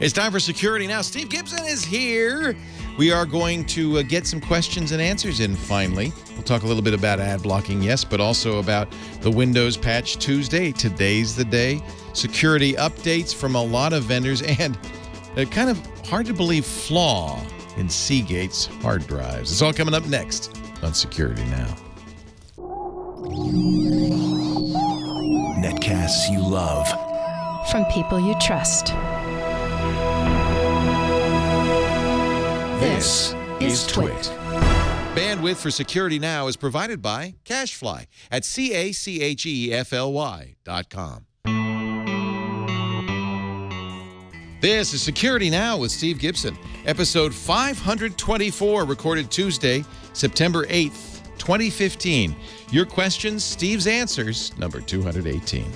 It's time for Security Now. Steve Gibson is here. We are going to get some questions and answers in finally. We'll talk a little bit about ad blocking, yes, but also about the Windows Patch Tuesday. Today's the day. Security updates from a lot of vendors and a kind of hard to believe flaw in Seagate's hard drives. It's all coming up next on Security Now. Netcasts you love. From people you trust. This is Twit. Bandwidth for Security Now is provided by CacheFly at CacheFly.com. This is Security Now with Steve Gibson, episode 524, recorded Tuesday, September 8th, 2015. Your questions, Steve's answers, number 218.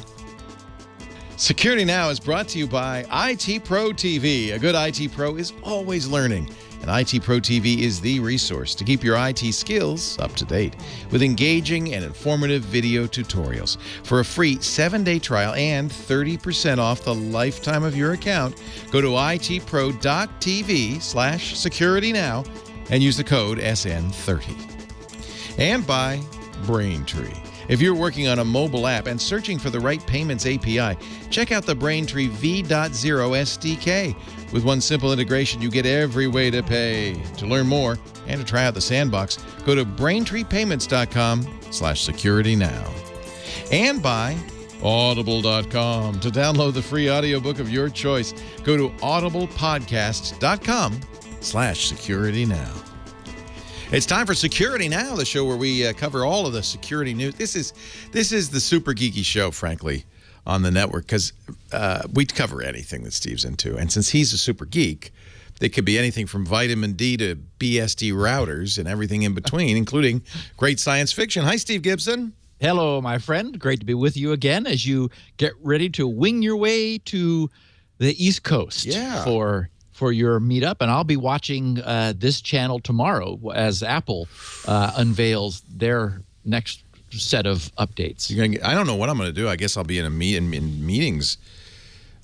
Security Now is brought to you by IT Pro TV. A good IT Pro is always learning, and IT Pro TV is the resource to keep your IT skills up to date with engaging and informative video tutorials. For a free 7-day trial and 30% off the lifetime of your account, go to itpro.tv/securitynow and use the code SN30. And by Braintree. If you're working on a mobile app and searching for the right payments API, check out the Braintree V.0 SDK. With one simple integration, you get every way to pay. To learn more and to try out the sandbox, go to braintreepayments.com/securitynow. And by Audible.com. To download the free audiobook of your choice, go to audiblepodcast.com/securitynow. It's time for Security Now, the show where we cover all of the security news. This is the super geeky show, frankly, on the network, because we cover anything that Steve's into. And since he's a super geek, it could be anything from vitamin D to BSD routers and everything in between, including great science fiction. Hi, Steve Gibson. Hello, my friend. Great to be with you again as you get ready to wing your way to the East Coast for your meetup. And I'll be watching this channel tomorrow as Apple unveils their next set of updates. I don't know what I'm going to do. I guess I'll be in meetings.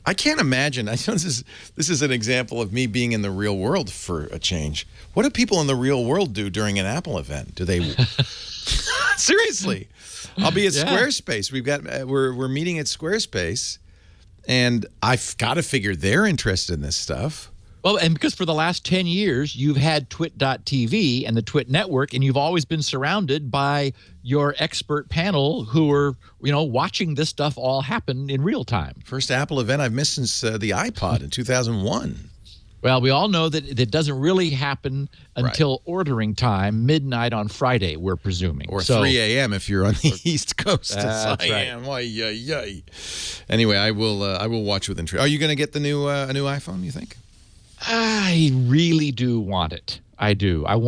I can't imagine. I know this is an example of me being in the real world for a change. What do people in the real world do during an Apple event? Do they seriously? I'll be at Squarespace. We're meeting at Squarespace, and I've got to figure they're interested in this stuff. Well, and because for the last 10 years, you've had twit.tv and the Twit network, and you've always been surrounded by your expert panel who are, watching this stuff all happen in real time. First Apple event I've missed since the iPod in 2001. Well, we all know that it doesn't really happen until ordering time, midnight on Friday, we're presuming. Or 3 a.m. if you're on the East Coast, as I am. Anyway, I will watch with interest. Are you going to get the new iPhone, you think? I really do want it. I do. I use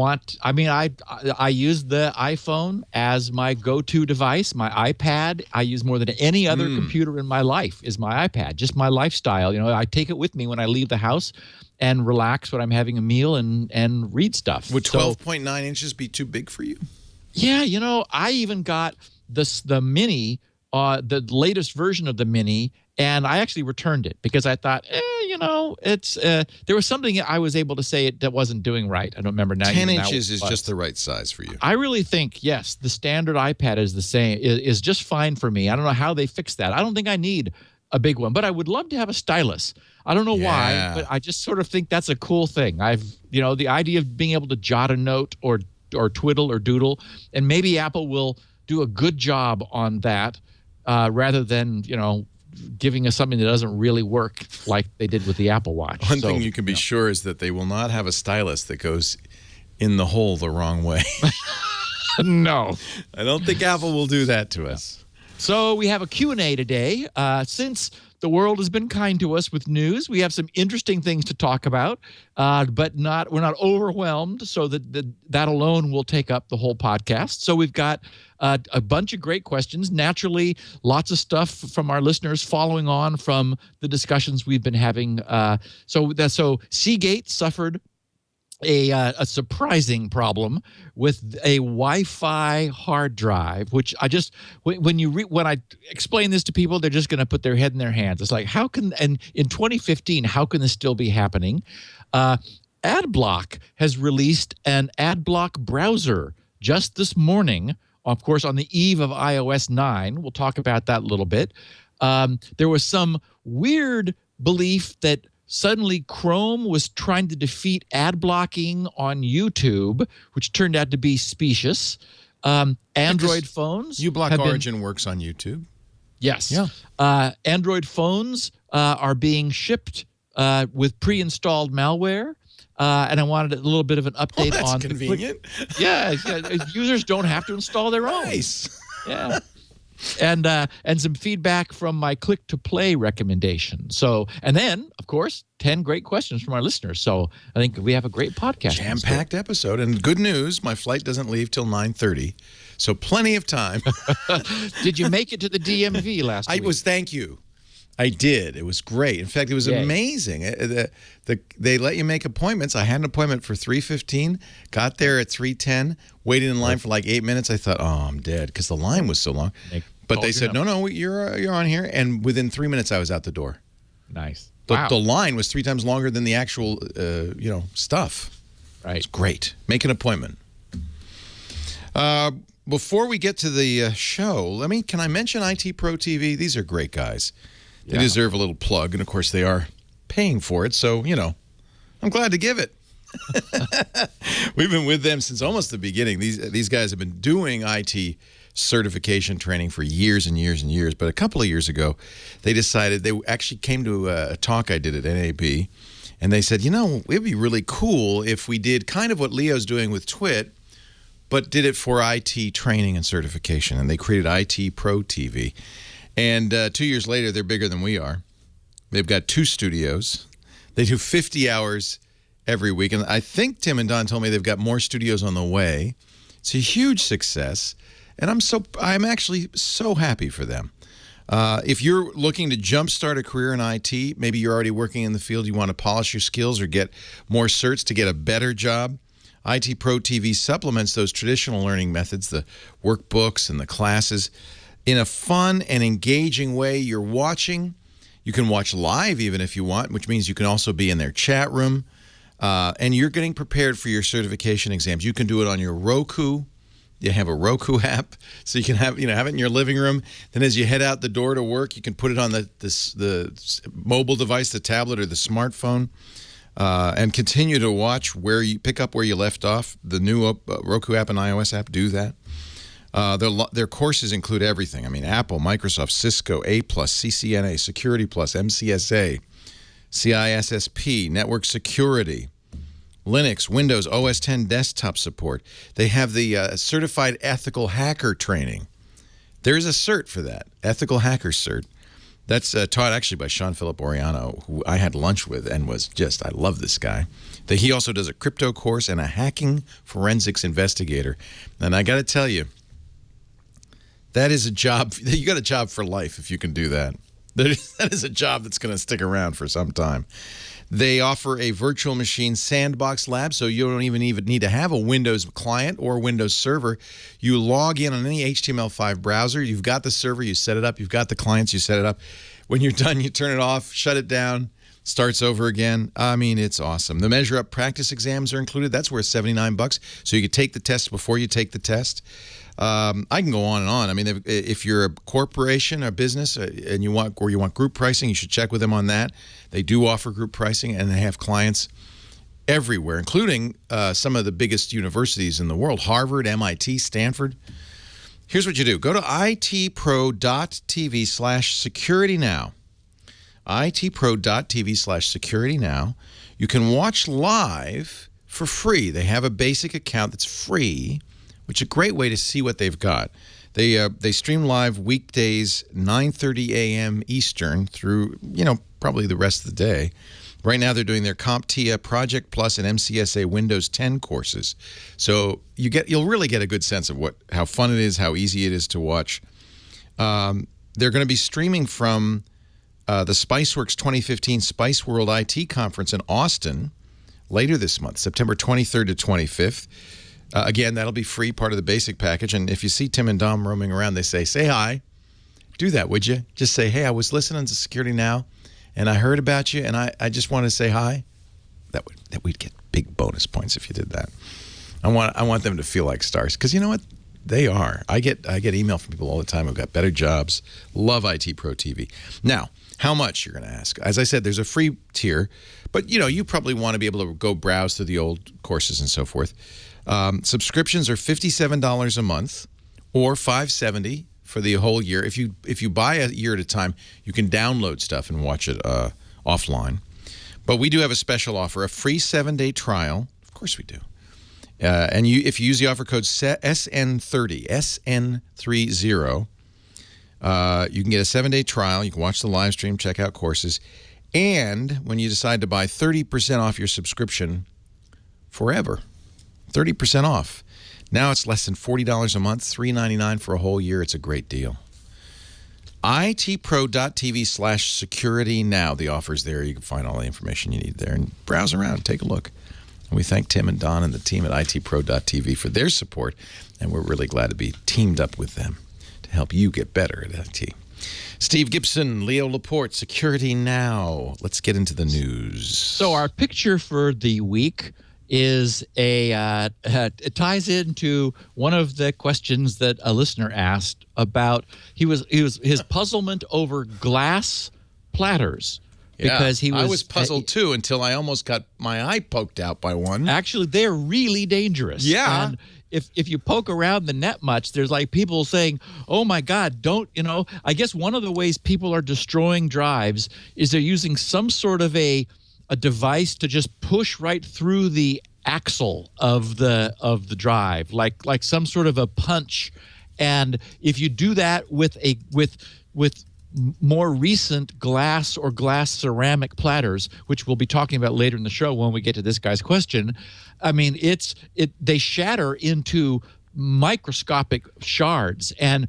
the iPhone as my go-to device, my iPad. I use more than any other computer in my life is my iPad, just my lifestyle. I take it with me when I leave the house and relax when I'm having a meal and read stuff. Would 12.9 inches be too big for you? Yeah, I even got the Mini, the latest version of the Mini, and I actually returned it because I thought, it's there was something I was able to say that wasn't doing right. I don't remember now. 10 inches is just the right size for you. I really think, yes, the standard iPad is the same, is just fine for me. I don't know how they fixed that. I don't think I need a big one, but I would love to have a stylus. I don't know why, but I just sort of think that's a cool thing. The idea of being able to jot a note or twiddle or doodle, and maybe Apple will do a good job on that rather than, giving us something that doesn't really work like they did with the Apple Watch. One thing you can be sure is that they will not have a stylus that goes in the hole the wrong way. No. I don't think Apple will do that to us. So we have a Q&A today. Since the world has been kind to us with news, we have some interesting things to talk about, but we're not overwhelmed, so that alone will take up the whole podcast. So we've got a bunch of great questions. Naturally, lots of stuff from our listeners following on from the discussions we've been having. So Seagate suffered a surprising problem with a Wi-Fi hard drive, which I just when I explain this to people, they're just going to put their head in their hands. It's like, how can, and in 2015, how can this still be happening? AdBlock has released an AdBlock browser just this morning, of course, on the eve of iOS 9. We'll talk about that a little bit. There was some weird belief that suddenly Chrome was trying to defeat ad blocking on YouTube, which turned out to be specious. Android phones. Ublock Origin works on YouTube. Yes. Yeah. Android phones are being shipped with pre-installed malware. And I wanted a little bit of an update on. That's convenient. Yeah, users don't have to install their own. Nice. Yeah. And some feedback from my click to play recommendation. So, and then, of course, 10 great questions from our listeners. So I think we have a great podcast. Jam-packed episode. And good news, my flight doesn't leave till 9:30. So plenty of time. Did you make it to the DMV last week? Thank you. I did. It was great. In fact, it was amazing. They let you make appointments. I had an appointment for 3:15, got there at 3:10, waited in line for like 8 minutes. I thought, oh, I'm dead, because the line was so long. But they said, no, you're on here. And within 3 minutes, I was out the door. Nice. But the line was 3 times longer than the actual, stuff. Right. It's great. Make an appointment. Before we get to the show, can I mention IT Pro TV? These are great guys. They deserve a little plug, and of course they are paying for it, so, I'm glad to give it. We've been with them since almost the beginning. These guys have been doing IT certification training for years and years and years, but a couple of years ago, they decided, they actually came to a talk I did at NAB, and they said, it'd be really cool if we did kind of what Leo's doing with Twit, but did it for IT training and certification, and they created IT Pro TV. And 2 years later, they're bigger than we are. They've got 2 studios. They do 50 hours every week. And I think Tim and Don told me they've got more studios on the way. It's a huge success. And I'm actually so happy for them. If you're looking to jumpstart a career in IT, maybe you're already working in the field, you want to polish your skills or get more certs to get a better job, IT Pro TV supplements those traditional learning methods, the workbooks and the classes, in a fun and engaging way. You're watching. You can watch live even if you want, which means you can also be in their chat room. And you're getting prepared for your certification exams. You can do it on your Roku. You have a Roku app, so you can have it in your living room. Then as you head out the door to work, you can put it on the mobile device, the tablet or the smartphone, and continue to watch pick up where you left off. The new Roku app and iOS app do that. Their courses include everything. Apple, Microsoft, Cisco, A+, CCNA, Security Plus, MCSA, CISSP, Network Security, Linux, Windows, OS 10 desktop support. They have the Certified Ethical Hacker training. There's a cert for that, Ethical Hacker Cert. That's taught actually by Sean Philip Oriano, who I had lunch with and I love this guy. He also does a crypto course and a hacking forensics investigator. And I got to tell you, that is a job. You got a job for life if you can do that. That is a job that's going to stick around for some time. They offer a virtual machine sandbox lab, so you don't even need to have a Windows client or Windows server. You log in on any HTML5 browser. You've got the server. You set it up. You've got the clients. You set it up. When you're done, you turn it off, shut it down, starts over again. It's awesome. The Measure Up practice exams are included. That's worth $79, so you can take the test before you take the test. I can go on and on. If you're a corporation or business and you want group pricing, you should check with them on that. They do offer group pricing, and they have clients everywhere, including some of the biggest universities in the world: Harvard, MIT, Stanford. Here's what you do: go to itpro.tv/securitynow. itpro.tv/securitynow. You can watch live for free. They have a basic account that's free, which is a great way to see what they've got. They stream live weekdays 9:30 a.m. Eastern through, probably the rest of the day. Right now they're doing their CompTIA, Project Plus, and MCSA Windows 10 courses. So you'll really get a good sense of how fun it is, how easy it is to watch. They're going to be streaming from the Spiceworks 2015 Spice World IT Conference in Austin later this month, September 23rd to 25th. Again, that'll be free, part of the basic package. And if you see Tim and Dom roaming around, they say hi. Do that, would you? Just say, hey, I was listening to Security Now, and I heard about you, and I just want to say hi. That we'd get big bonus points if you did that. I want them to feel like stars, because you know what? They are. I get email from people all the time who've got better jobs. Love IT Pro TV. Now, how much, you're going to ask? As I said, there's a free tier, but you probably want to be able to go browse through the old courses and so forth. Subscriptions are $57 a month or $570 for the whole year. If you buy a year at a time, you can download stuff and watch it offline. But we do have a special offer, a free 7-day trial. Of course we do. And if you use the offer code SN30, SN30, you can get a 7-day trial. You can watch the live stream, check out courses. And when you decide to buy, 30% off your subscription forever. 30% off. Now it's less than $40 a month, $3.99 for a whole year. It's a great deal. itpro.tv/security now. The offer's there. You can find all the information you need there and browse around, take a look. And we thank Tim and Don and the team at itpro.tv for their support, and we're really glad to be teamed up with them to help you get better at IT. Steve Gibson, Leo Laporte, Security Now. Let's get into the news. So our picture for the week is it ties into one of the questions that a listener asked about his puzzlement over glass platters. Yeah, because I was puzzled too until I almost got my eye poked out by one. Actually, they're really dangerous. Yeah. And if you poke around the net much, there's like people saying, oh my God, I guess one of the ways people are destroying drives is they're using some sort of a device to just push right through the axle of the drive, like some sort of a punch. And if you do that with more recent glass or glass ceramic platters, which we'll be talking about later in the show when we get to this guy's question, I mean, they shatter into microscopic shards, and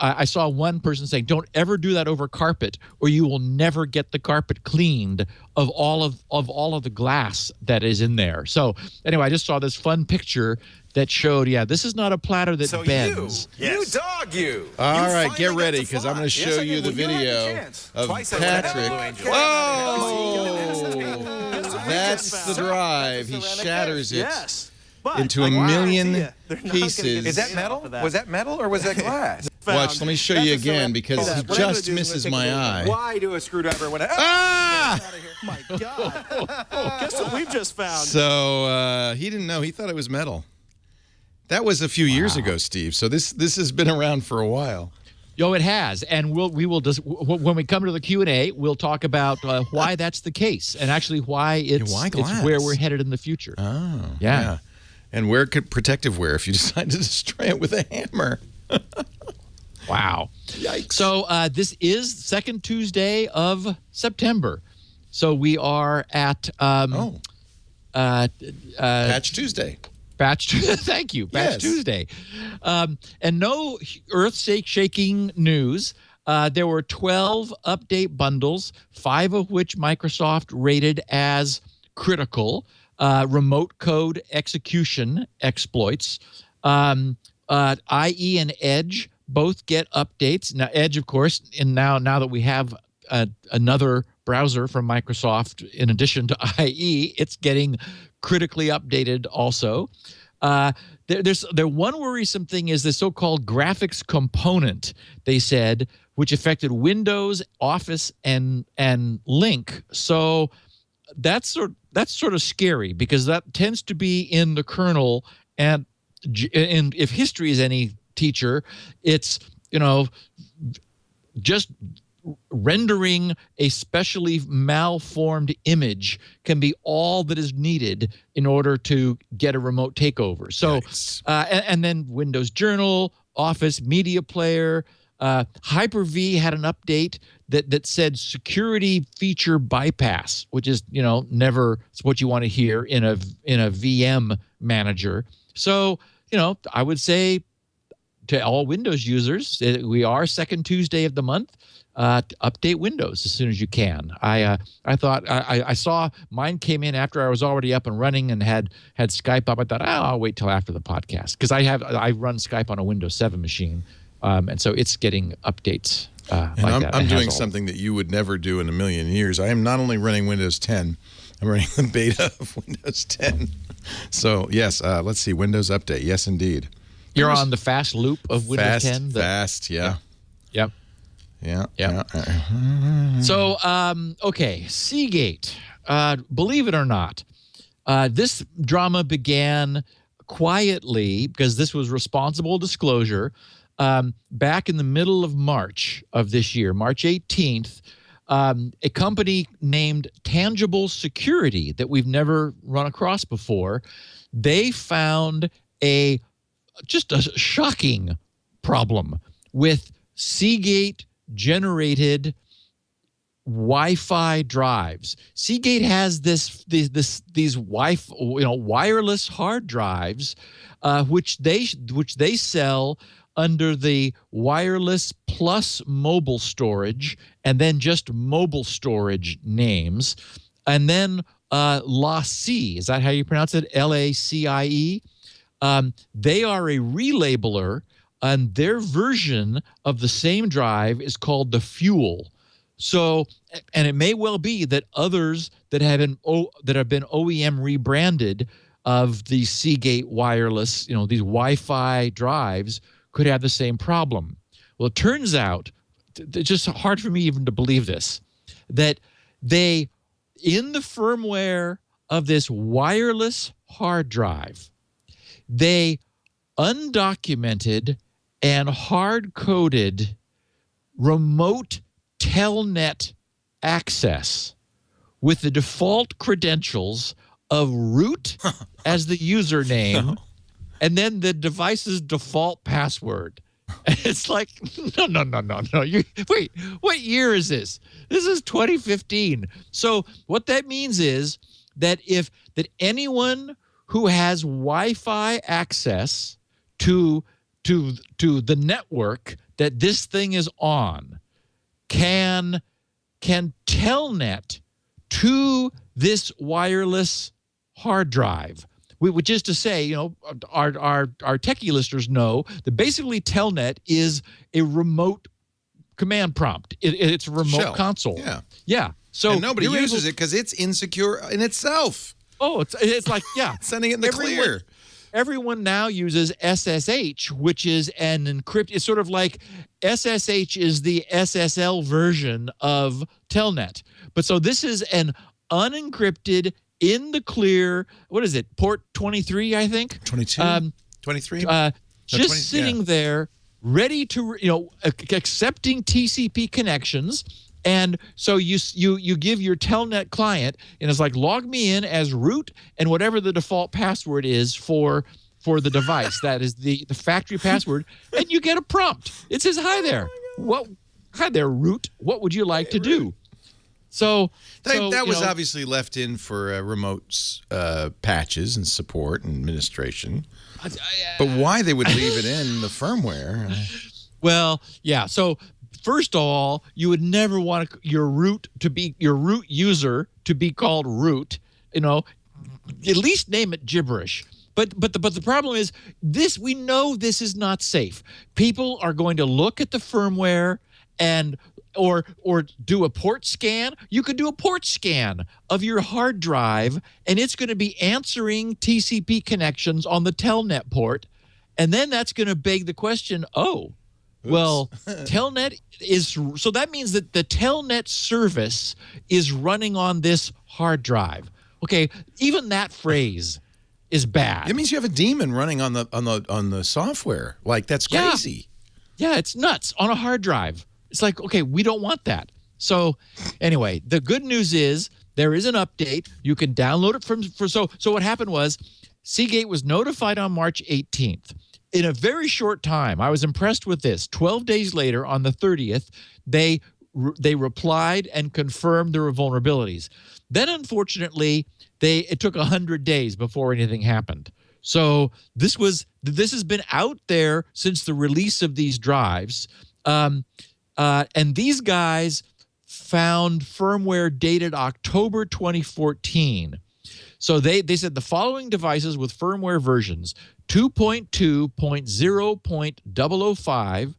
I saw one person saying, don't ever do that over carpet or you will never get the carpet cleaned of all of the glass that is in there. So anyway, I just saw this fun picture that showed, this is not a platter that bends. You dog you. All right, get ready, because I'm going to show you the video of Patrick. Whoa! That's the drive. He shatters it into a million pieces. Is that metal? Was that metal or was that glass? Watch, let me show you again, because he just misses my eye. Why do a screwdriver when Ah! My God. Guess what we've just found? So he didn't know. He thought it was metal. That was a few years ago, Steve. So this has been around for a while. Yo, it has, and we will just when we come to the Q&A, we'll talk about why that's the case, and actually why it's where we're headed in the future. Oh, yeah. And where could protective wear if you decide to destroy it with a hammer? Wow. Yikes. So this is second Tuesday of September. So we are at Patch Tuesday. Thank you. Patch Tuesday. And no earth-shaking news. There were 12 update bundles, 5 of which Microsoft rated as critical. Remote code execution exploits. IE and Edge both get updates. Now, Edge, of course, and now that we have another browser from Microsoft in addition to IE, it's getting critically updated also. The one worrisome thing is the so-called graphics component, they said, which affected Windows, Office, and Link. So that's sort of scary, because that tends to be in the kernel, and if history is any teacher, it's just rendering a specially malformed image can be all that is needed in order to get a remote takeover. So, and then Windows Journal, Office Media Player, Hyper-V had an update that said security feature bypass, which is never what you want to hear in a VM manager. So I would say to all Windows users, we are second Tuesday of the month. update Windows as soon as you can. I thought I saw mine came in after I was already up and running and had Skype up. I thought, I'll wait till after the podcast because I run Skype on a Windows 7 machine, and so it's getting updates. I'm doing something that you would never do in a million years. I am not only running Windows 10, I'm running the beta of Windows 10. So yes, let's see, Windows Update. Yes, indeed. You're on the fast loop of Windows 10. Fast, yeah. Yep. Yeah. So, okay, Seagate. Believe it or not, this drama began quietly because this was responsible disclosure back in the middle of March of this year, March 18th. A company named Tangible Security that we've never run across before, they found just a shocking problem with Seagate generated Wi-Fi drives. Seagate has these Wi-Fi, wireless hard drives, which they sell under the wireless plus mobile storage, and then just mobile storage names, and then LaCie. Is that how you pronounce it? LACIE. They are a relabeler, and their version of the same drive is called the Fuel. So, and it may well be that others that have been OEM rebranded of the Seagate wireless, these Wi-Fi drives could have the same problem. Well, it turns out, it's just hard for me even to believe this, that they, in the firmware of this wireless hard drive, they undocumented and hard-coded remote telnet access with the default credentials of root as the username and then the device's default password. It's like, no. Wait, what year is this? This is 2015. So what that means is that anyone who has Wi-Fi access to the network that this thing is on can telnet to this wireless hard drive, which is to say, our techie listeners know that basically telnet is a remote command prompt. It's a remote Shell. console. Yeah. So and nobody uses it because it's insecure in itself. Oh, it's like, yeah. Sending it in the clear. Everyone now uses SSH, which is an encrypted. It's sort of like SSH is the SSL version of telnet. But so this is an unencrypted, in the clear, what is it, port 23, I think? 22? 23? Just sitting there, ready to, accepting TCP connections. And so you give your telnet client, and it's like, log me in as root and whatever the default password is for the device. That is the factory password, and you get a prompt. It says, hi there. Hi there, root. What would you like to do? So that was obviously left in for remote patches and support and administration. But why they would leave it in the firmware? Well, yeah. So first of all, you would never want your root user to be called root. At least name it gibberish. But the problem is this. We know this is not safe. People are going to look at the firmware and or do a port scan. You could do a port scan of your hard drive, and it's going to be answering TCP connections on the telnet port, and then that's going to beg the question, well, telnet is, so that means that the telnet service is running on this hard drive. Okay, even that phrase is bad. It means you have a daemon running on the software. Like, that's crazy. Yeah, it's nuts on a hard drive. It's like, okay, we don't want that. So anyway, the good news is there is an update. You can download it so what happened was Seagate was notified on March 18th. In a very short time, I was impressed with this. 12 days later, on the 30th, they replied and confirmed there were vulnerabilities. Then, unfortunately, it took 100 days before anything happened. So this has been out there since the release of these drives. And these guys found firmware dated October 2014. So they said the following devices with firmware versions 2.2.0.005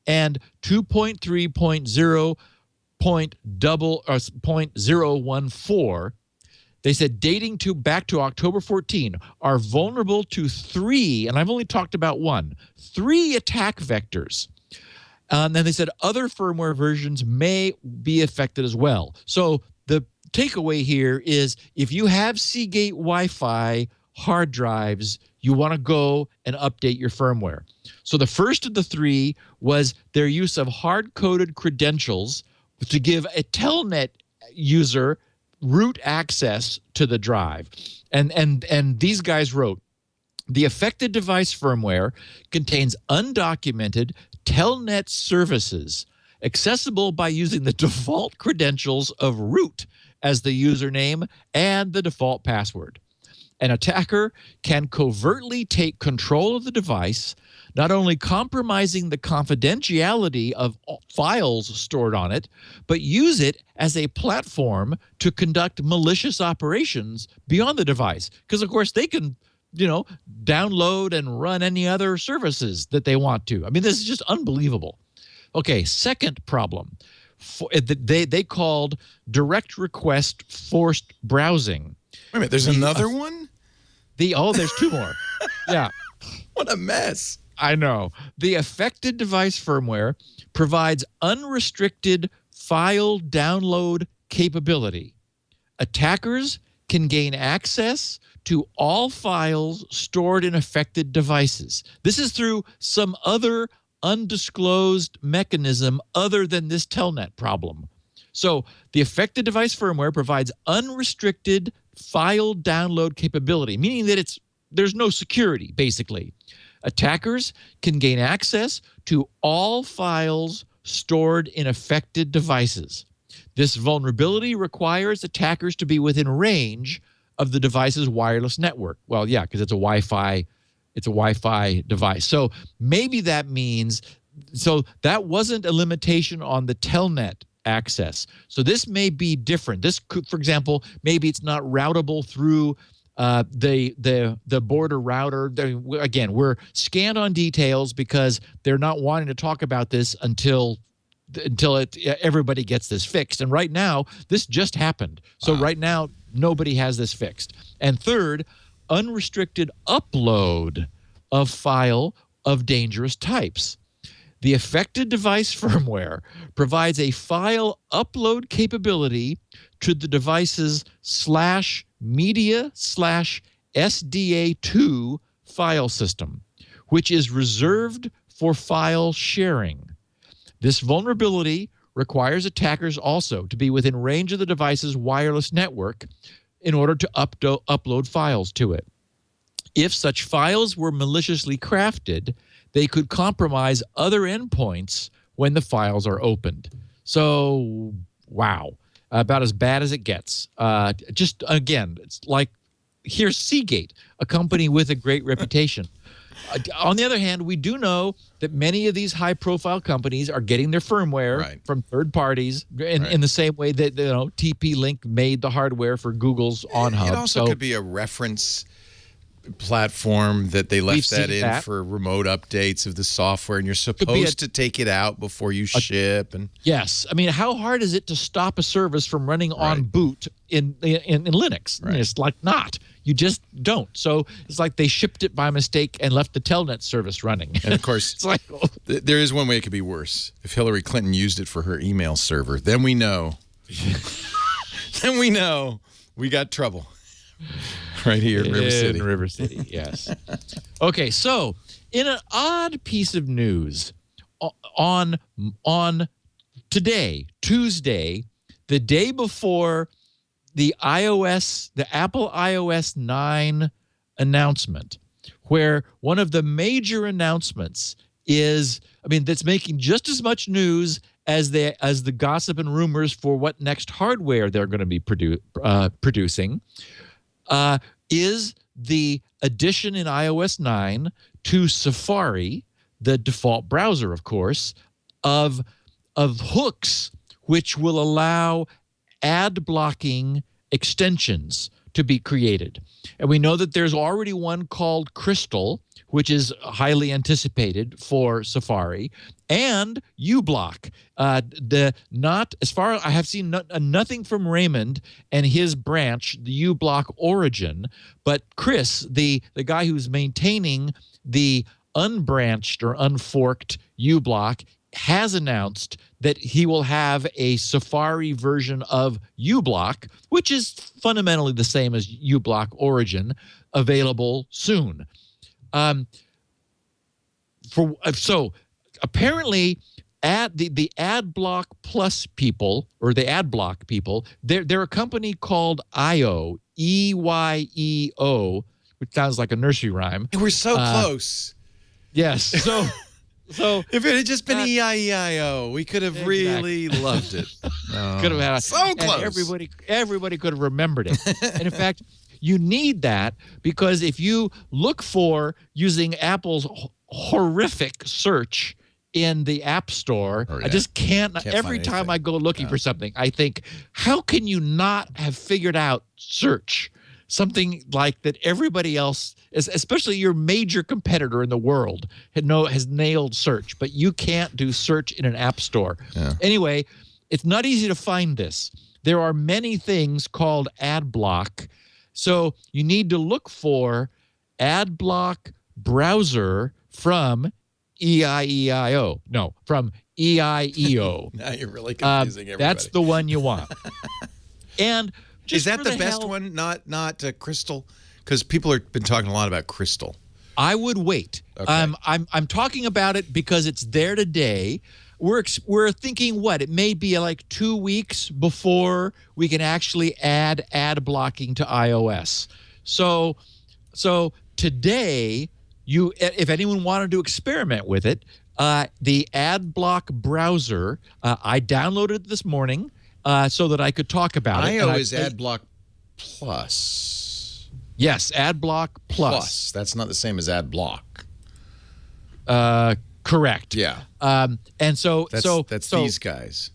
and 2.3.0.014. They said dating back to October 14 are vulnerable to 3, and I've only talked about 3 attack vectors. And then they said other firmware versions may be affected as well. So the takeaway here is if you have Seagate Wi-Fi hard drives, you want to go and update your firmware. So the first of the 3 was their use of hard-coded credentials to give a telnet user root access to the drive. And these guys wrote, the affected device firmware contains undocumented telnet services accessible by using the default credentials of root as the username and the default password. An attacker can covertly take control of the device, not only compromising the confidentiality of files stored on it, but use it as a platform to conduct malicious operations beyond the device. Because, of course, they can, download and run any other services that they want to. I mean, this is just unbelievable. Okay, second problem. They called direct request forced browsing. Wait a minute, there's another one? There's 2 more. Yeah. What a mess. I know. The affected device firmware provides unrestricted file download capability. Attackers can gain access to all files stored in affected devices. This is through some other undisclosed mechanism other than this telnet problem. So the affected device firmware provides unrestricted file download capability, meaning that there's no security, basically. Attackers can gain access to all files stored in affected devices. This vulnerability requires attackers to be within range of the device's wireless network. Well, yeah, because it's a Wi-Fi device. So maybe that means, so that wasn't a limitation on the telnet access. So this may be different. This could, for example, maybe it's not routable through the border router. Again, we're scanned on details because they're not wanting to talk about this until everybody gets this fixed. And right now, this just happened. So right now, nobody has this fixed. And third, unrestricted upload of file of dangerous types. The affected device firmware provides a file upload capability to the device's /media/SDA2 file system, which is reserved for file sharing. This vulnerability requires attackers also to be within range of the device's wireless network in order to upload files to it. If such files were maliciously crafted, they could compromise other endpoints when the files are opened. So, wow, about as bad as it gets. Just, again, it's like, here's Seagate, a company with a great reputation. On the other hand, we do know that many of these high-profile companies are getting their firmware from third parties in the same way that TP-Link made the hardware for Google's OnHub. It also could be a reference platform that they left that in for remote updates of the software, and you're supposed to take it out before you ship. And yes, I mean, how hard is it to stop a service from running on boot in Linux? Right. It's like not. You just don't. So it's like they shipped it by mistake and left the telnet service running. And of course, it's like, there is one way it could be worse. If Hillary Clinton used it for her email server, then we know. Then we know we got trouble. Right here in River City. In River City, yes. Okay, so in an odd piece of news, on today, Tuesday, the day before the Apple iOS 9 announcement, where one of the major announcements is, that's making just as much news as the gossip and rumors for what next hardware they're going to be producing, is the addition in iOS 9 to Safari, the default browser, of course, of of hooks which will allow ad blocking extensions to be created. And we know that there's already one called Crystal, which is highly anticipated for Safari, and Ublock. As far as I have seen, nothing from Raymond and his branch, the Ublock origin, but Chris, the guy who's maintaining the unbranched or unforked Ublock, has announced that he will have a Safari version of Ublock, which is fundamentally the same as Ublock Origin, available soon. So apparently, the AdBlock Plus people, or the AdBlock people, they're a company called EYEO, EYEO, which sounds like a nursery rhyme. We're so close. Yes. So if it had just been EIEIO, we could have really loved it. Could have had so close. And everybody could have remembered it. And in fact, you need that because if you look for using Apple's horrific search in the App Store, I just can't every time I go looking for something, I think, how can you not have figured out search? Something like that everybody else, especially your major competitor in the world, has nailed search, but you can't do search in an app store. Yeah. Anyway, it's not easy to find this. There are many things called AdBlock, so you need to look for AdBlock browser from EIEIO. No, from EIEO. Now you're really confusing everybody. That's the one you want. And is that the best one? Not Crystal? Because people have been talking a lot about Crystal. I would wait. Okay. I'm talking about it because it's there today. We're thinking it may be like 2 weeks before we can actually add ad blocking to iOS. So today, if anyone wanted to experiment with it, the AdBlock browser, I downloaded it this morning. So that I could talk about it. IO is AdBlock Plus. Yes, AdBlock Plus. That's not the same as AdBlock. Correct. Yeah. And so that's these guys.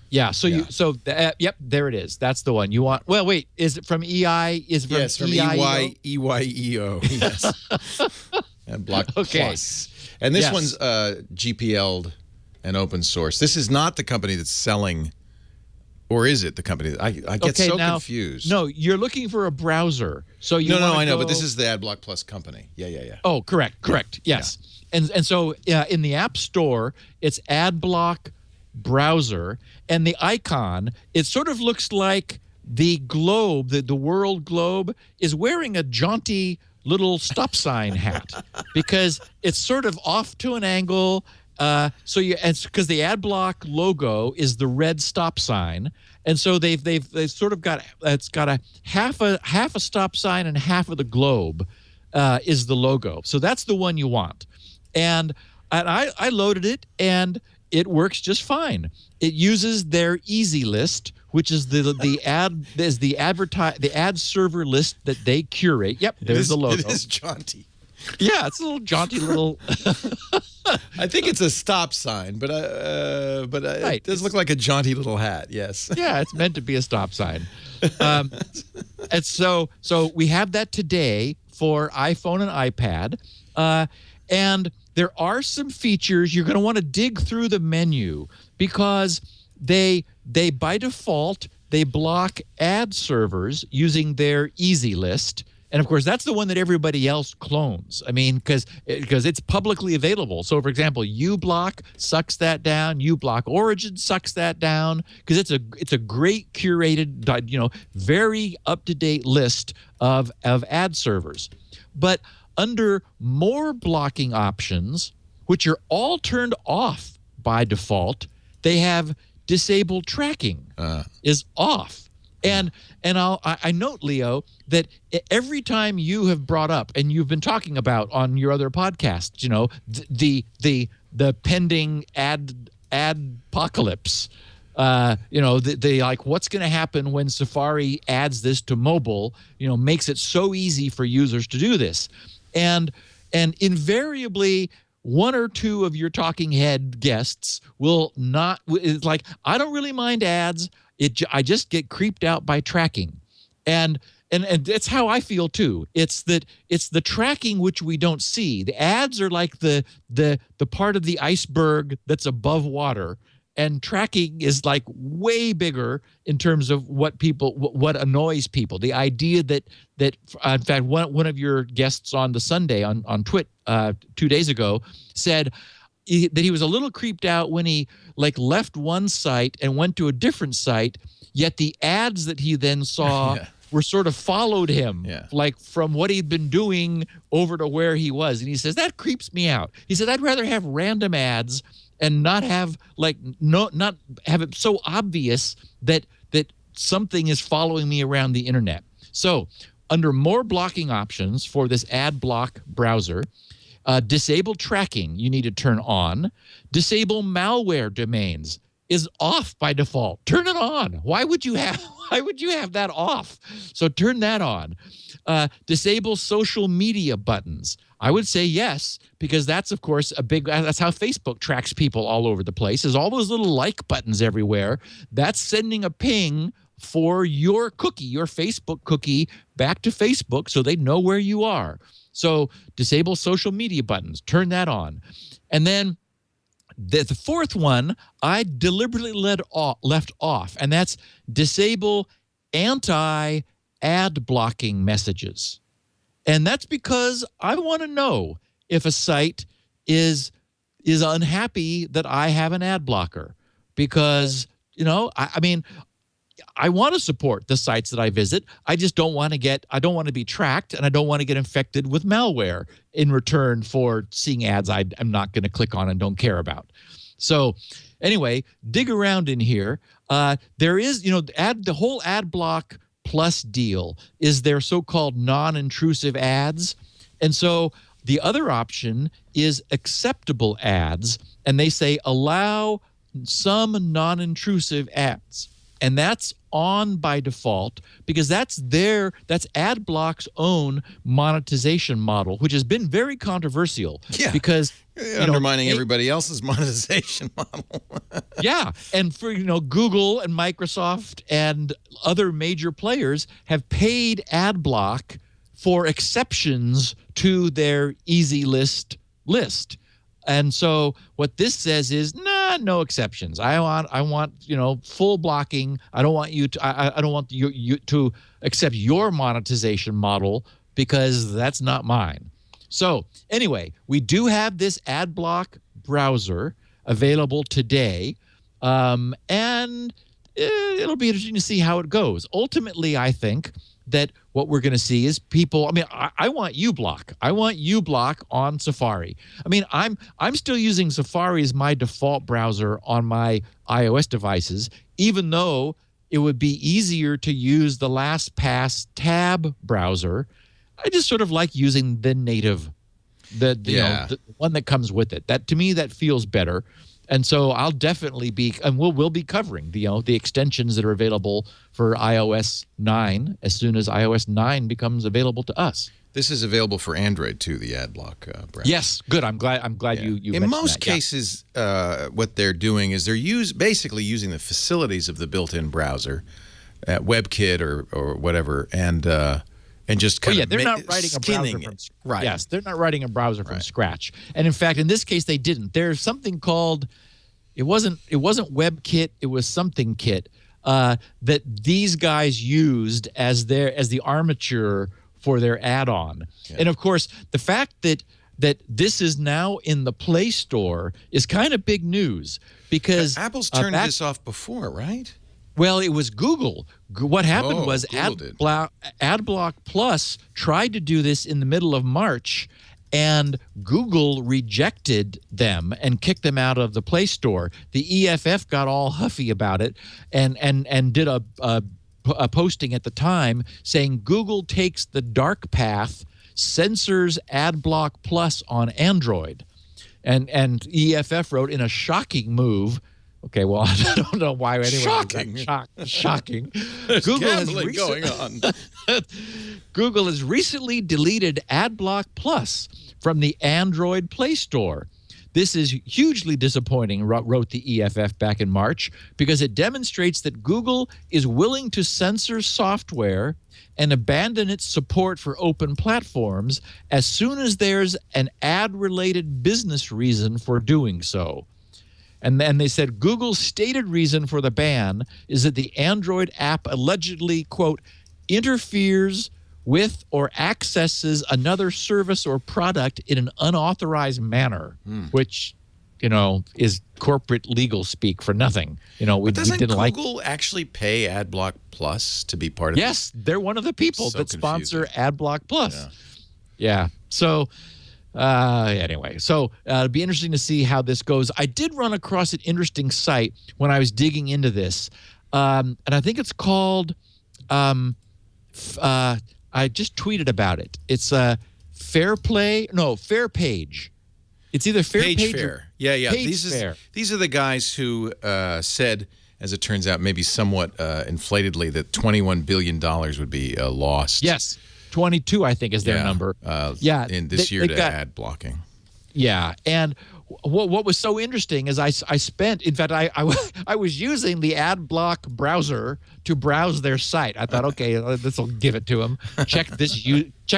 Yeah. Yep. There it is. That's the one you want. Well, wait. Is it from EI? Is it from yes, from EYEO? Yes. AdBlock Plus. And this one's GPL'd and open source. This is not the company that's selling. Or is it the company? I get confused. No, you're looking for a browser. So you I know, but this is the AdBlock Plus company. Yeah. Oh, correct. Yes. Yeah. And so in the App Store, it's AdBlock browser, and the icon, it sort of looks like the globe, the world globe, is wearing a jaunty little stop sign hat because it's sort of off to an angle. Because the AdBlock logo is the red stop sign, and so they've sort of got a half a stop sign and half of the globe is the logo. So that's the one you want, and I loaded it and it works just fine. It uses their Easy List, which is the ad server list that they curate. Yep, there's the logo. It is jaunty. Yeah, it's a little jaunty little. I think it's a stop sign, but right. It does look like a jaunty little hat. Yes. Yeah, it's meant to be a stop sign. And so we have that today for iPhone and iPad, and there are some features you're going to want to dig through the menu because they by default they block ad servers using their Easy List. And of course, that's the one that everybody else clones. I mean, because it's publicly available. So, for example, Ublock sucks that down. Ublock Origin sucks that down because it's a great curated, very up to date list of ad servers. But under more blocking options, which are all turned off by default, they have disabled tracking is off. And I note, Leo, that every time you have brought up and you've been talking about on your other podcasts, the pending adpocalypse, the like what's going to happen when Safari adds this to mobile, makes it so easy for users to do this, and invariably one or two of your talking head guests will not. It's like, I don't really mind ads. I just get creeped out by tracking, and that's how I feel too. It's the tracking which we don't see. The ads are like the part of the iceberg that's above water, and tracking is like way bigger in terms of what annoys people. The idea that in fact one of your guests on the Sunday on Twit 2 days ago said that he was a little creeped out when he like left one site and went to a different site, yet the ads that he then saw were sort of followed him, like from what he'd been doing over to where he was. And he says, that creeps me out. He said, I'd rather have random ads and not have not have it so obvious that something is following me around the internet. So under more blocking options for this AdBlock browser, disable tracking you need to turn on. Disable malware domains is off by default. Turn it on. Why would you have that off? So turn that on. Disable social media buttons. I would say yes, because that's, of course, that's how Facebook tracks people all over the place, is all those little like buttons everywhere. That's sending a ping for your cookie, your Facebook cookie, back to Facebook so they know where you are. So disable social media buttons. Turn that on. And then the fourth one I deliberately left off, and that's disable anti-ad blocking messages. And that's because I want to know if a site is unhappy that I have an ad blocker, because, I mean, I want to support the sites that I visit. I just don't want to be tracked, and I don't want to get infected with malware in return for seeing ads I'm not going to click on and don't care about. So anyway, dig around in here. There is, the whole AdBlock Plus deal is their so-called non-intrusive ads. And so the other option is acceptable ads, and they say allow some non-intrusive ads. And that's on by default, because that's AdBlock's own monetization model, which has been very controversial. Yeah, because undermining everybody else's monetization model. Yeah, and for Google and Microsoft and other major players have paid AdBlock for exceptions to their easy list. And so what this says is, no exceptions. I want full blocking. I don't want you to. I don't want you to accept your monetization model, because that's not mine. So anyway, we do have this AdBlock browser available today, and it'll be interesting to see how it goes. Ultimately, I think that what we're going to see is people. I mean, I want Ublock. I want Ublock on Safari. I mean, I'm still using Safari as my default browser on my iOS devices, even though it would be easier to use the LastPass tab browser. I just sort of like using the native, the one that comes with it. That, to me, that feels better. And so I'll definitely be, and we'll be covering the extensions that are available for iOS 9 as soon as iOS 9 becomes available to us. This is available for Android too, the AdBlock browser. Yes, good. I'm glad you in most cases, what they're doing is they're basically using the facilities of the built-in browser, WebKit or whatever, and just kind of they're not writing a browser from scratch. Yes, they're not writing a browser from scratch. And in fact, in this case, they didn't. There's something called it wasn't WebKit. It was something kit that these guys used as the armature for their add-on. Yeah. And of course, the fact that this is now in the Play Store is kind of big news, because Apple's turned this off before, right? Well, it was Google. What happened was AdBlock Plus tried to do this in the middle of March, and Google rejected them and kicked them out of the Play Store. The EFF got all huffy about it and did a posting at the time saying Google takes the dark path, censors AdBlock Plus on Android. And EFF wrote, in a shocking move. Okay, well, I don't know why anyone shocking. Google gambling going on. Google has recently deleted AdBlock Plus from the Android Play Store. This is hugely disappointing, wrote the EFF back in March, because it demonstrates that Google is willing to censor software and abandon its support for open platforms as soon as there's an ad-related business reason for doing so. And then they said Google's stated reason for the ban is that the Android app allegedly, quote, interferes with or accesses another service or product in an unauthorized manner, which, is corporate legal speak for nothing. But doesn't Google actually pay AdBlock Plus to be part of Yes, they're one of the people that sponsor AdBlock Plus. Yeah. So anyway, it'll be interesting to see how this goes. I did run across an interesting site when I was digging into this, and I think it's called I just tweeted about it. It's Fair Page. It's either Fair Page or yeah. Fair. These are the guys who said, as it turns out, maybe somewhat inflatedly, that $21 billion would be lost. Yes, 22 I think is their number. In this year to ad blocking. Yeah, and what was so interesting is I spent, in fact, I was using the AdBlock browser to browse their site. I thought, okay, this will give it to them. Check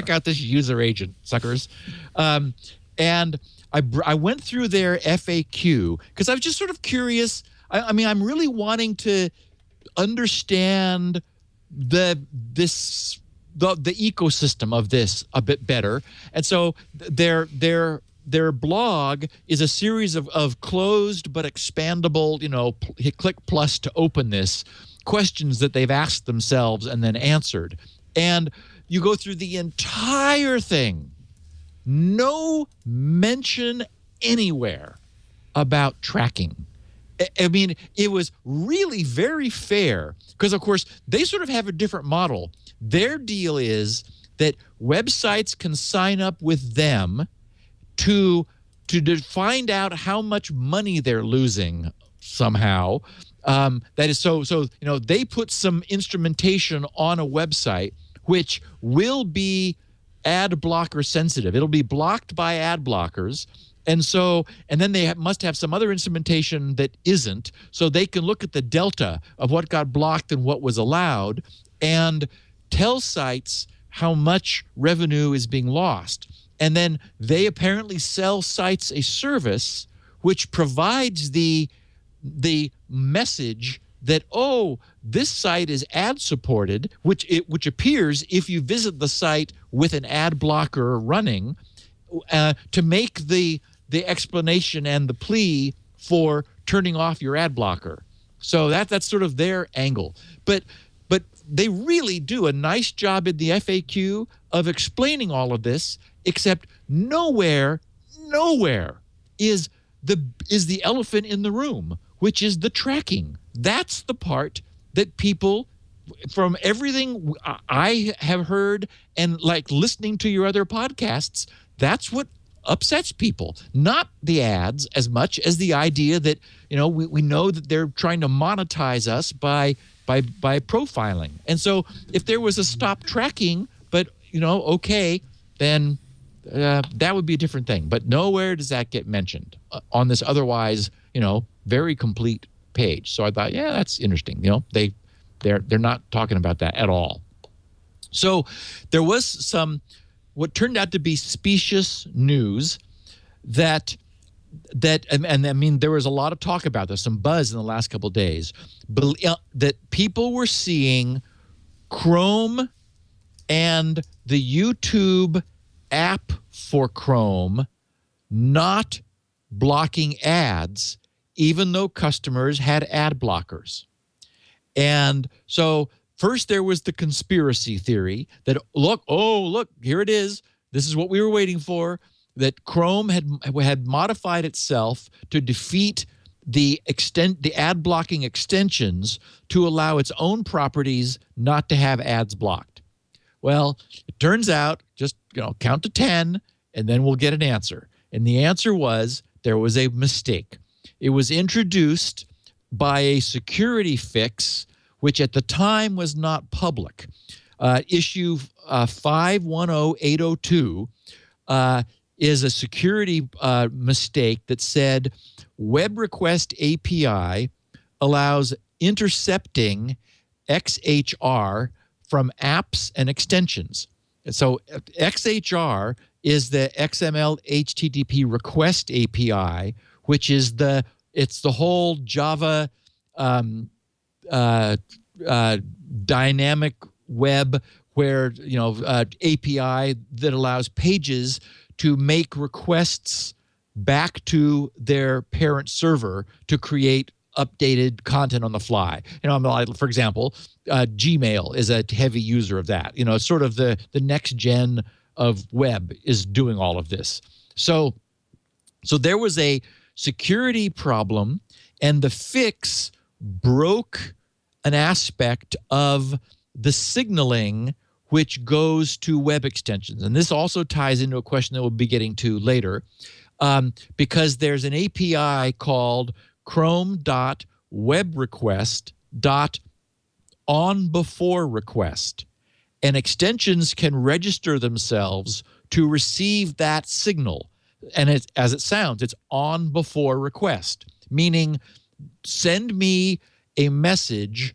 out this user agent, suckers. And I went through their FAQ because I was just sort of curious. I mean, I'm really wanting to understand the ecosystem of this a bit better, and so their blog is a series of closed but expandable, click plus to open this, questions that they've asked themselves and then answered. And you go through the entire thing. No mention anywhere about tracking. I mean, it was really very fair because, of course, they sort of have a different model. Their deal is that websites can sign up with them to find out how much money they're losing somehow. That is so they put some instrumentation on a website which will be ad blocker sensitive. It'll be blocked by ad blockers. And then they must have some other instrumentation that isn't, so they can look at the delta of what got blocked and what was allowed and tell sites how much revenue is being lost. And then they apparently sell sites a service which provides the message that, oh, this site is ad supported, which appears if you visit the site with an ad blocker running, to make the explanation and the plea for turning off your ad blocker. So that's sort of their angle. But they really do a nice job in the FAQ of explaining all of this, except nowhere is the elephant in the room, which is the tracking. That's the part that people, from everything I have heard and like listening to your other podcasts, that's what upsets people. Not the ads as much as the idea that, we know that they're trying to monetize us by profiling. And so if there was a stop tracking, but, okay, then that would be a different thing. But nowhere does that get mentioned on this otherwise, very complete page. So I thought, yeah, that's interesting. They're not talking about that at all. So there was some what turned out to be specious news that and I mean, there was a lot of talk about this, some buzz in the last couple of days, that people were seeing Chrome and the YouTube app for Chrome not blocking ads, even though customers had ad blockers. And so first there was the conspiracy theory that, look, here it is. This is what we were waiting for, that Chrome had modified itself to defeat the ad blocking extensions to allow its own properties not to have ads blocked. Well, it turns out, just count to 10 and then we'll get an answer. And the answer was there was a mistake. It was introduced by a security fix, which at the time was not public. Issue 510802 is a security mistake that said Web Request API allows intercepting XHR from apps and extensions. And so XHR is the XML HTTP request API, which is it's the whole Java dynamic web where API that allows pages to make requests back to their parent server to create updated content on the fly. For example, Gmail is a heavy user of that. Sort of the next gen of web is doing all of this. So there was a security problem, and the fix broke an aspect of the signaling which goes to web extensions. And this also ties into a question that we'll be getting to later, because there's an API called chrome.webrequest.onBeforeRequest. And extensions can register themselves to receive that signal. And as it sounds, it's on before request, meaning send me a message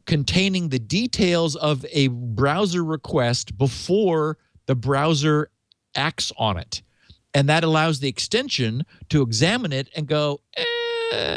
containing the details of a browser request before the browser acts on it. And that allows the extension to examine it and go,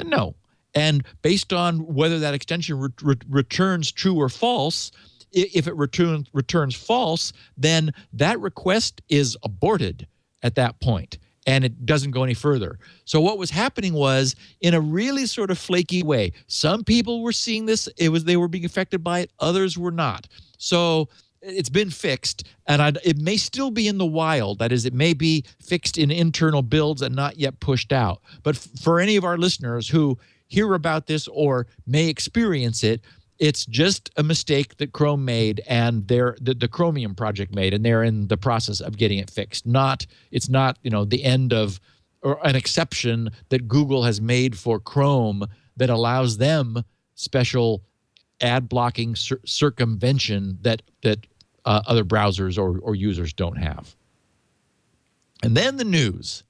no. And based on whether that extension returns true or false, if it returns false, then that request is aborted at that point, and it doesn't go any further. So what was happening was, in a really sort of flaky way, some people were seeing this, they were being affected by it, others were not. So it's been fixed, and it may still be in the wild. That is, it may be fixed in internal builds and not yet pushed out. But for any of our listeners who hear about this or may experience it, it's just a mistake that Chrome made, and the Chromium project made, and they're in the process of getting it fixed. It's not the end of, or an exception that Google has made for Chrome that allows them special ad blocking circumvention that other browsers or users don't have. And then the news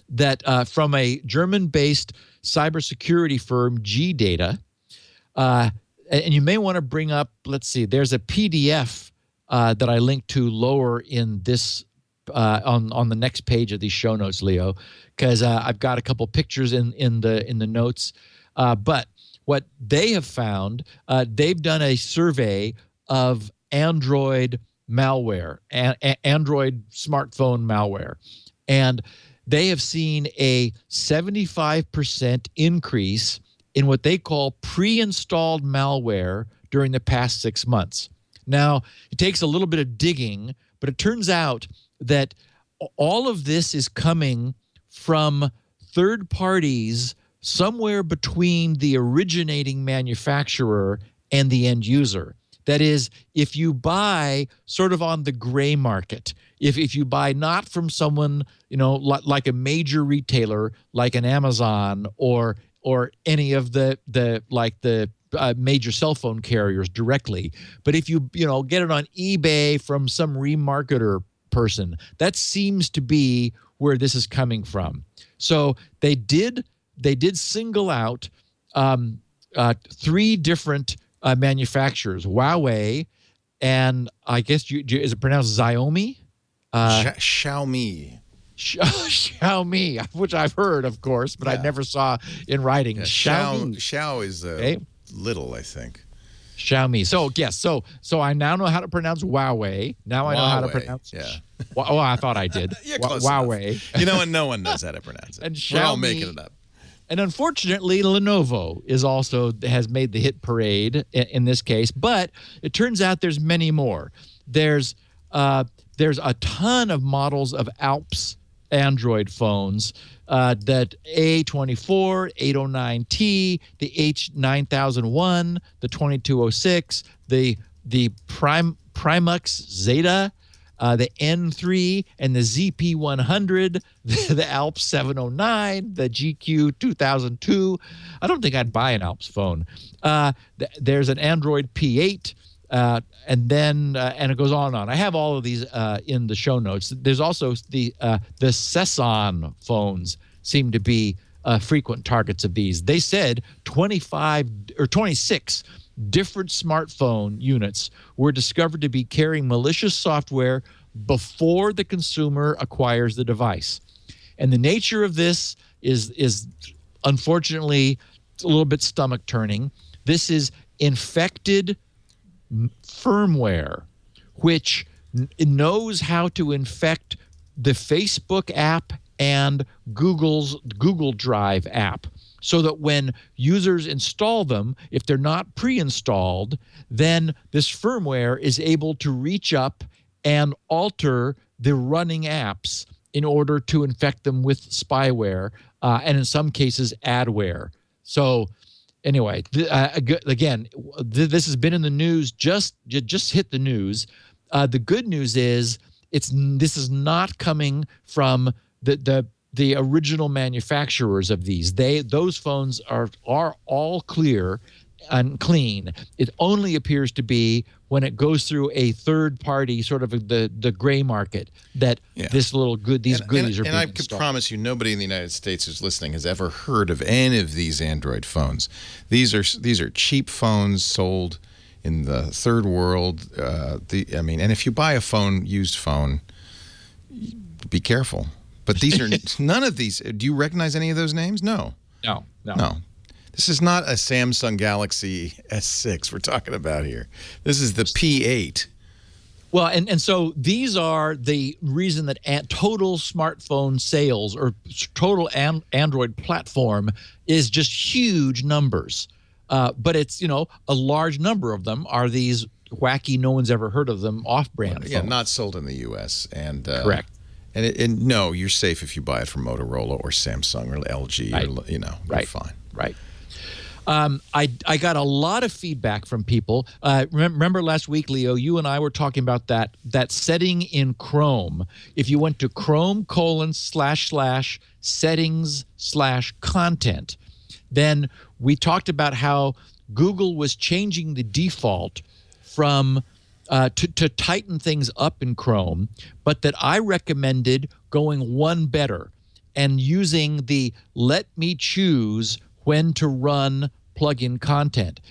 that from a German-based cybersecurity firm, GData, and you may want to bring up, let's see, there's a PDF that I linked to lower in this on the next page of these show notes, Leo, because I've got a couple pictures in the notes. But what they have found, they've done a survey of Android malware, Android smartphone malware, and they have seen a 75% increase in what they call pre-installed malware during the past 6 months. Now, it takes a little bit of digging, but it turns out that all of this is coming from third parties somewhere between the originating manufacturer and the end user. That is, if you buy sort of on the gray market, if you buy not from someone, like a major retailer like an Amazon or any of the major cell phone carriers directly, but if you get it on eBay from some remarketer person, that seems to be where this is coming from. So they did single out 3 different manufacturers: Huawei, and I guess is it pronounced Xiaomi? Xiaomi. Xiaomi, which I've heard, of course, but I never saw in writing. Yeah, Xiaomi. Xiao is little, I think. Xiaomi. So yes, so I now know how to pronounce Huawei. Now I know how to pronounce. Yeah. Oh, I thought I did. Huawei. And no one knows how to pronounce it. And We're all Xiaomi, making it up. And unfortunately, Lenovo has made the hit parade in this case. But it turns out there's many more. There's a ton of models of Alps Android phones, that A24, 809T, the H9001, the 2206, the Primux Zeta, the N3, and the ZP100, the Alps 709, the GQ 2002. I don't think I'd buy an Alps phone. There's an Android P8, and then and it goes on and on. I have all of these in the show notes. There's also the Cesson phones seem to be frequent targets of these. They said 25 or 26 different smartphone units were discovered to be carrying malicious software before the consumer acquires the device. And the nature of this is unfortunately a little bit stomach turning. This is infected firmware, which knows how to infect the Facebook app and Google Drive app, so that when users install them, if they're not pre-installed, then this firmware is able to reach up and alter the running apps in order to infect them with spyware, and in some cases adware. So anyway, again, this has been in the news, just hit the news. The good news is this is not coming from the original manufacturers of these. Those phones are all clear and clean. It only appears to be when it goes through a third party, sort of the gray market, that these goodies are being installed. And I can promise you, nobody in the United States who's listening has ever heard of any of these Android phones. These are cheap phones sold in the third world. And if you buy a used phone, be careful. But these are none of these. Do you recognize any of those names? No. No. This is not a Samsung Galaxy S6 we're talking about here. This is the P8. Well, and so these are the reason that total smartphone sales or total Android platform is just huge numbers. But it's, a large number of them are these wacky, no one's ever heard of them, off-brand phones. Yeah, not sold in the U.S. And correct. And no, you're safe if you buy it from Motorola or Samsung or LG. Right. Or, you're fine. Right. I got a lot of feedback from people. Remember last week, Leo, you and I were talking about that setting in Chrome. If you went to Chrome://settings/content, then we talked about how Google was changing the default from to tighten things up in Chrome, but that I recommended going one better and using the let me choose when to run plugin content.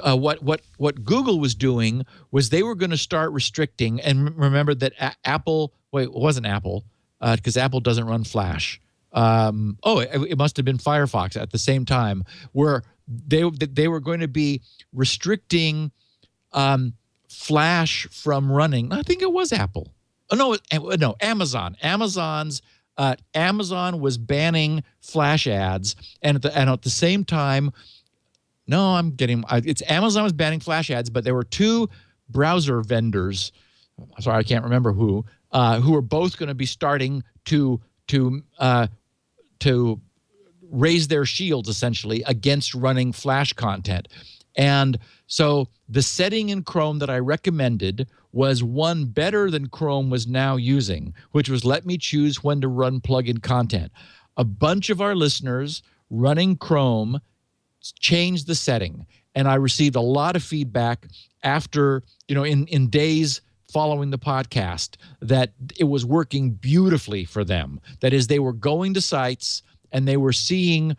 What Google was doing was they were going to start restricting, and remember that Apple, it wasn't Apple, because Apple doesn't run Flash. It must have been Firefox at the same time, where they were going to be restricting Flash from running. I think it was Apple. No, Amazon. Amazon was banning Flash ads, and at the same time, it's Amazon was banning Flash ads, but there were two browser vendors. Sorry, I can't remember who were both going to be starting to raise their shields essentially against running Flash content. And so the setting in Chrome that I recommended was one better than Chrome was now using, which was let me choose when to run plugin content. A bunch of our listeners running Chrome changed the setting, and I received a lot of feedback after, in days following the podcast, that it was working beautifully for them. That is, they were going to sites and they were seeing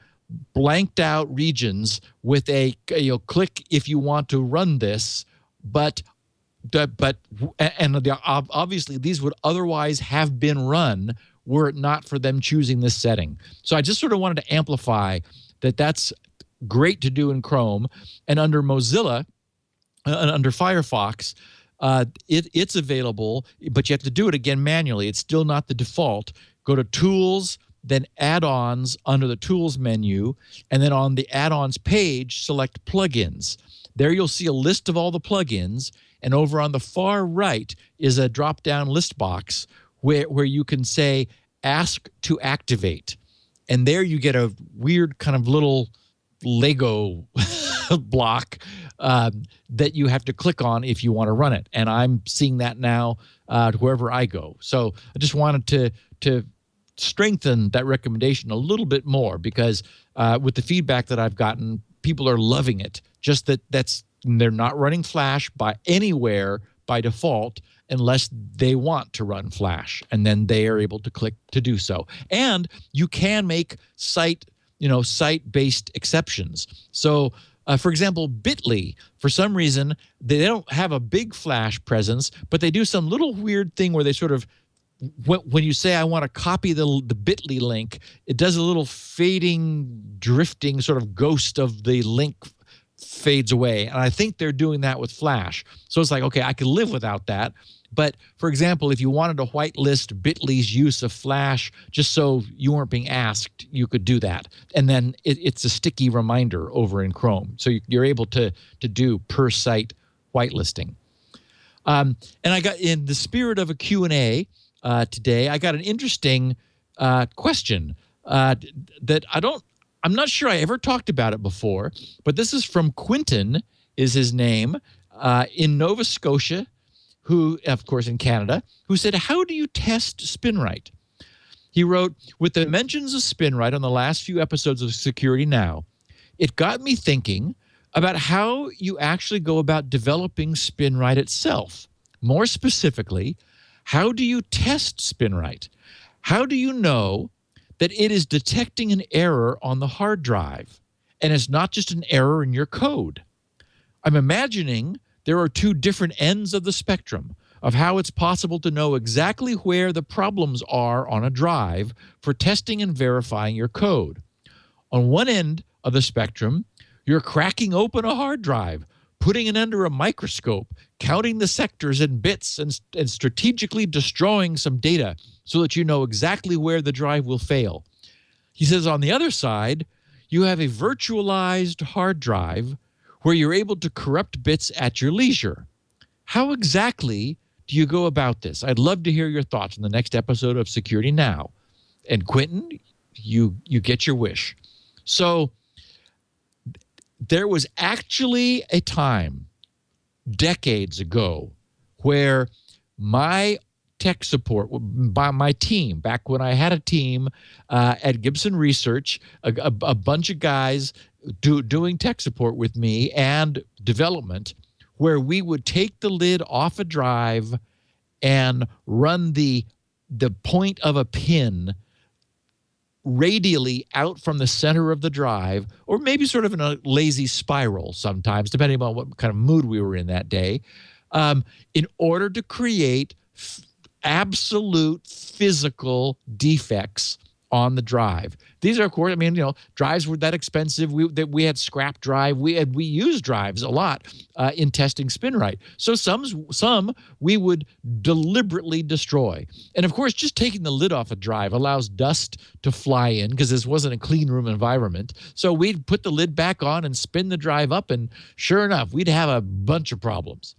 blanked out regions with a click if you want to run this, obviously these would otherwise have been run were it not for them choosing this setting. So I just sort of wanted to amplify that's great to do in Chrome, and under Mozilla, under Firefox, it's available, but you have to do it again manually. It's still not the default. Go to Tools, then Add-ons under the Tools menu, and then on the Add-ons page, select Plugins. There you'll see a list of all the plugins, and over on the far right is a drop-down list box where you can say, Ask to Activate. And there you get a weird kind of little Lego block that you have to click on if you want to run it. And I'm seeing that now wherever I go. So I just wanted to strengthen that recommendation a little bit more, because with the feedback that I've gotten, people are loving it. Just that's They're not running Flash by anywhere by default unless they want to run Flash, and then they are able to click to do so. And you can make site-based exceptions. So, for example, Bitly, for some reason, they don't have a big Flash presence, but they do some little weird thing where they sort of, when you say I want to copy the Bitly link, it does a little fading, drifting sort of ghost of the link fades away. And I think they're doing that with Flash. So it's like, okay, I can live without that. But for example, if you wanted to whitelist Bitly's use of Flash just so you weren't being asked, you could do that. And then it's a sticky reminder over in Chrome. So you're able to do per site whitelisting. And I got, in the spirit of a Q&A today, I got an interesting question that I'm not sure I ever talked about it before, but this is from Quinton, is his name, in Nova Scotia, who, of course, in Canada, who said, how do you test Spinrite? He wrote, with the mentions of Spinrite on the last few episodes of Security Now, it got me thinking about how you actually go about developing Spinrite itself. More specifically, how do you test Spinrite? How do you know that it is detecting an error on the hard drive and it's not just an error in your code? I'm imagining there are two different ends of the spectrum of how it's possible to know exactly where the problems are on a drive for testing and verifying your code. On one end of the spectrum, you're cracking open a hard drive, putting it under a microscope, counting the sectors and bits, and strategically destroying some data so that you know exactly where the drive will fail. He says on the other side, you have a virtualized hard drive where you're able to corrupt bits at your leisure. How exactly do you go about this? I'd love to hear your thoughts in the next episode of Security Now. And Quentin, you get your wish. So there was actually a time decades ago where my tech support by my team, back when I had a team at Gibson Research, a bunch of guys doing tech support with me and development, where we would take the lid off a drive and run the point of a pin radially out from the center of the drive, or maybe sort of in a lazy spiral sometimes, depending on what kind of mood we were in that day, in order to create absolute physical defects on the drive. These are, of course, drives were that expensive. We had scrap drive. We used drives a lot in testing Spinrite. So some we would deliberately destroy. And of course, just taking the lid off a drive allows dust to fly in because this wasn't a clean room environment. So we'd put the lid back on and spin the drive up, and sure enough, we'd have a bunch of problems.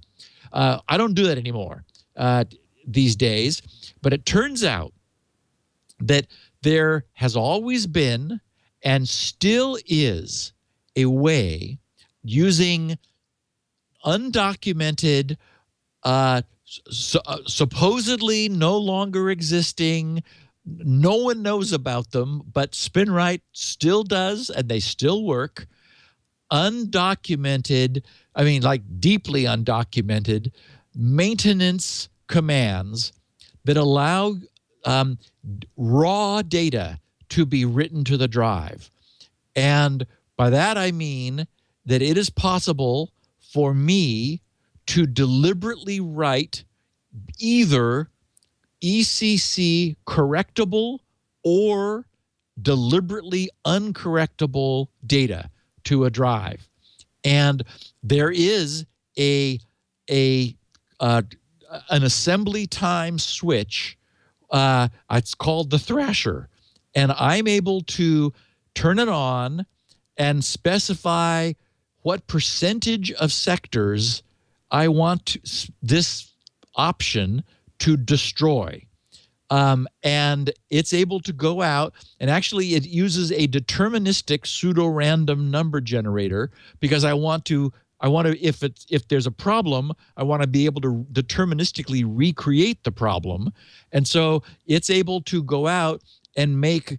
I don't do that anymore these days, but it turns out that there has always been and still is a way using undocumented, supposedly no longer existing, no one knows about them, but Spinrite still does and they still work, undocumented, deeply undocumented maintenance commands that allow raw data to be written to the drive. And by that I mean that it is possible for me to deliberately write either ECC correctable or deliberately uncorrectable data to a drive. And there is an assembly time switch. It's called the Thrasher, and I'm able to turn it on and specify what percentage of sectors I want this option to destroy. And it's able to go out, and actually it uses a deterministic pseudo-random number generator because I want to, if there's a problem, I want to be able to deterministically recreate the problem. And so it's able to go out and make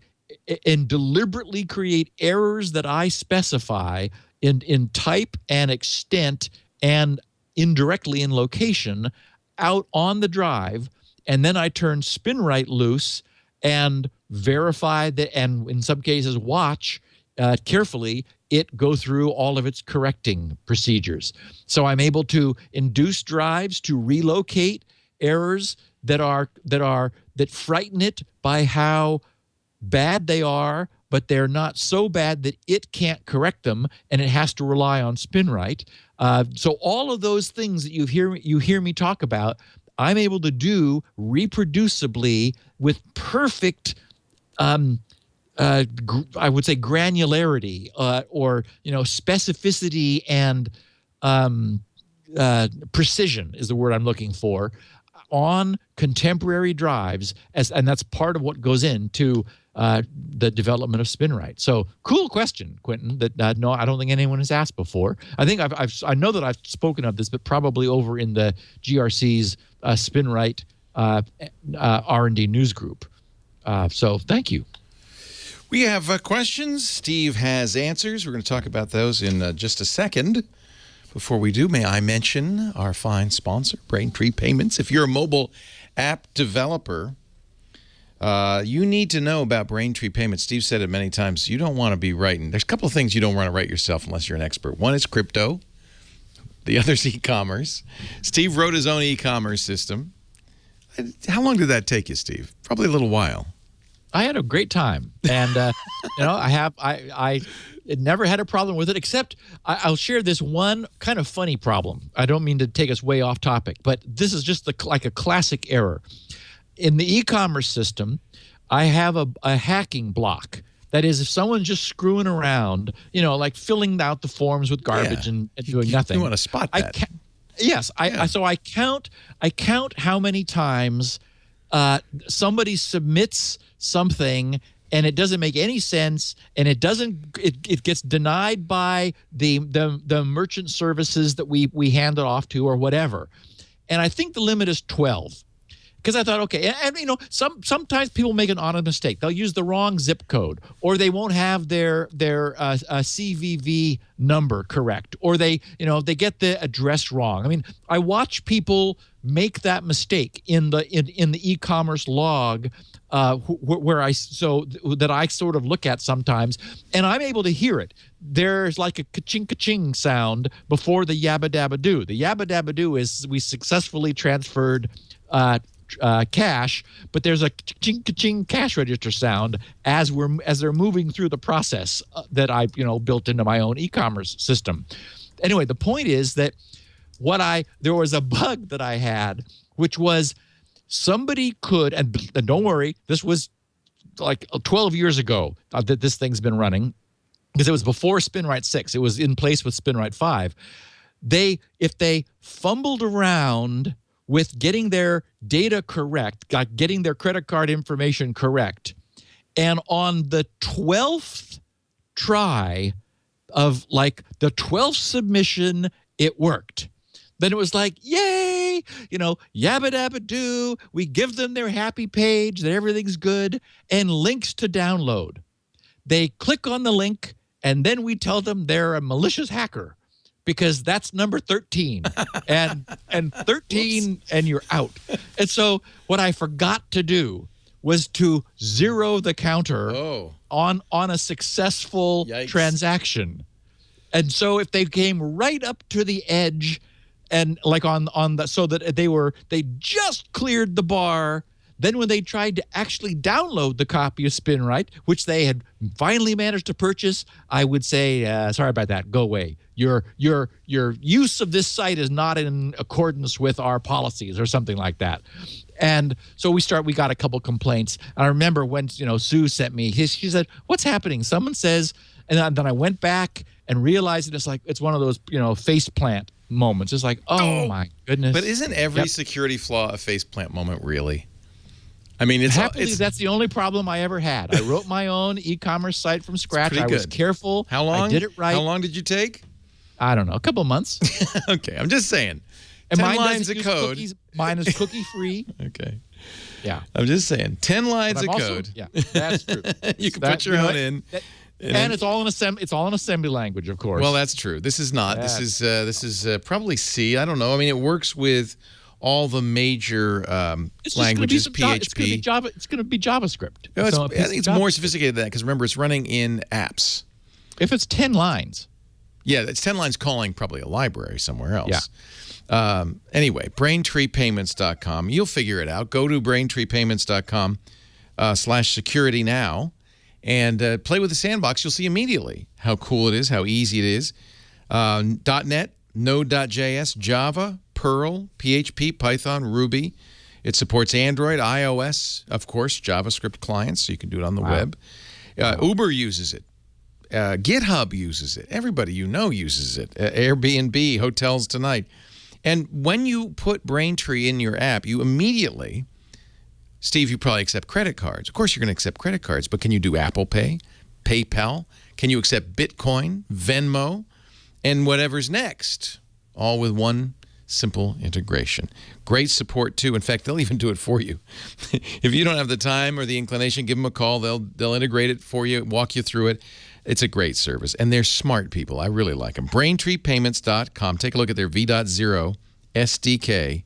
and deliberately create errors that I specify in type and extent and indirectly in location out on the drive, and then I turn Spinrite loose and verify that, and in some cases watch carefully it go through all of its correcting procedures. So I'm able to induce drives to relocate errors that frighten it by how bad they are, but they're not so bad that it can't correct them, and it has to rely on Spinrite. So all of those things that you hear me talk about, I'm able to do reproducibly with perfect, I would say, granularity or specificity and precision is the word I'm looking for on contemporary drives, and that's part of what goes into the development of Spinrite. So cool question, Quentin, that no, I don't think anyone has asked before. I think I know that I've spoken of this, but probably over in the GRC's Spinrite R&D news group. So thank you. We have questions. Steve has answers. We're going to talk about those in just a second. Before we do, may I mention our fine sponsor, Braintree Payments. If you're a mobile app developer, you need to know about Braintree Payments. Steve said it many times. You don't want to be writing. There's a couple of things you don't want to write yourself unless you're an expert. One is crypto. The other is e-commerce. Steve wrote his own e-commerce system. How long did that take you, Steve? Probably a little while. I had a great time, and I never had a problem with it, except I'll share this one kind of funny problem. I don't mean to take us way off topic, but this is just like a classic error. In the e-commerce system, I have a hacking block. That is, if someone's just screwing around, like filling out the forms with garbage and doing nothing. You want to spot that. So I count how many times somebody submits something and it doesn't make any sense, and it gets denied by the merchant services that we hand it off to or whatever. And I think the limit is 12. Because I thought, okay, and sometimes people make an honest mistake. They'll use the wrong zip code, or they won't have their CVV number correct, or they get the address wrong. I mean, I watch people make that mistake in the e-commerce log, where I sort of look at sometimes, and I'm able to hear it. There's like a ka-ching ka-ching sound before the yabba dabba do. The yabba dabba do is we successfully transferred cash, but there's a ching ching cash register sound as they're moving through the process that I built into my own e-commerce system. Anyway, the point is that there was a bug that I had, which was somebody could, and don't worry, this was like 12 years ago that this thing's been running, because it was before Spinrite 6. It was in place with Spinrite 5. If they fumbled around with getting their data correct, getting their credit card information correct, and on the 12th try of the 12th submission, it worked. Then it was like, yay, yabba dabba doo. We give them their happy page that everything's good and links to download. They click on the link, and then we tell them they're a malicious hacker, because that's number 13 and 13 and you're out. And so what I forgot to do was to zero the counter on a successful transaction. And so if they came right up to the edge and so that they just cleared the bar, then when they tried to actually download the copy of Spinrite, which they had finally managed to purchase, I would say, sorry about that, go away. Your use of this site is not in accordance with our policies or something like that. And so we got a couple complaints. I remember when Sue sent me, she said, "What's happening?" Someone says, and then I went back and realized it's one of those faceplant moments. It's like, oh my goodness. But isn't every security flaw a faceplant moment, really? I mean, that's the only problem I ever had. I wrote my own e-commerce site from scratch. I was careful. How long? I did it right. How long did you take? I don't know, a couple months. Okay, I'm just saying. And 10 lines of code. Cookies. Mine is cookie-free. Okay. Yeah. I'm just saying, 10 lines of code. Yeah, that's true. You can put your own in. And it's all in assembly language, of course. Well, that's true. This is not. Yeah. This is probably C. I don't know. I mean, it works with all the major languages. PHP. It's going to be JavaScript. No, So I think it's more sophisticated than that because remember, it's running in apps. If it's 10 lines. Yeah, it's 10 lines calling probably a library somewhere else. Yeah. Anyway, BraintreePayments.com. You'll figure it out. Go to BraintreePayments.com /security now and play with the sandbox. You'll see immediately how cool it is, how easy it is. .NET, Node.js, Java, Perl, PHP, Python, Ruby. It supports Android, iOS, of course, JavaScript clients, so you can do it on the web. Uber uses it. GitHub uses it. Everybody you know uses it. Airbnb, Hotels Tonight. And when you put Braintree in your app, you immediately, Steve, you probably accept credit cards. Of course you're going to accept credit cards, but can you do Apple Pay, PayPal? Can you accept Bitcoin, Venmo, and whatever's next? All with one simple integration. Great support, too. In fact, they'll even do it for you. If you don't have the time or the inclination, give them a call. They'll integrate it for you, walk you through it. It's a great service, and they're smart people. I really like them. BraintreePayments.com. Take a look at their V.0 SDK.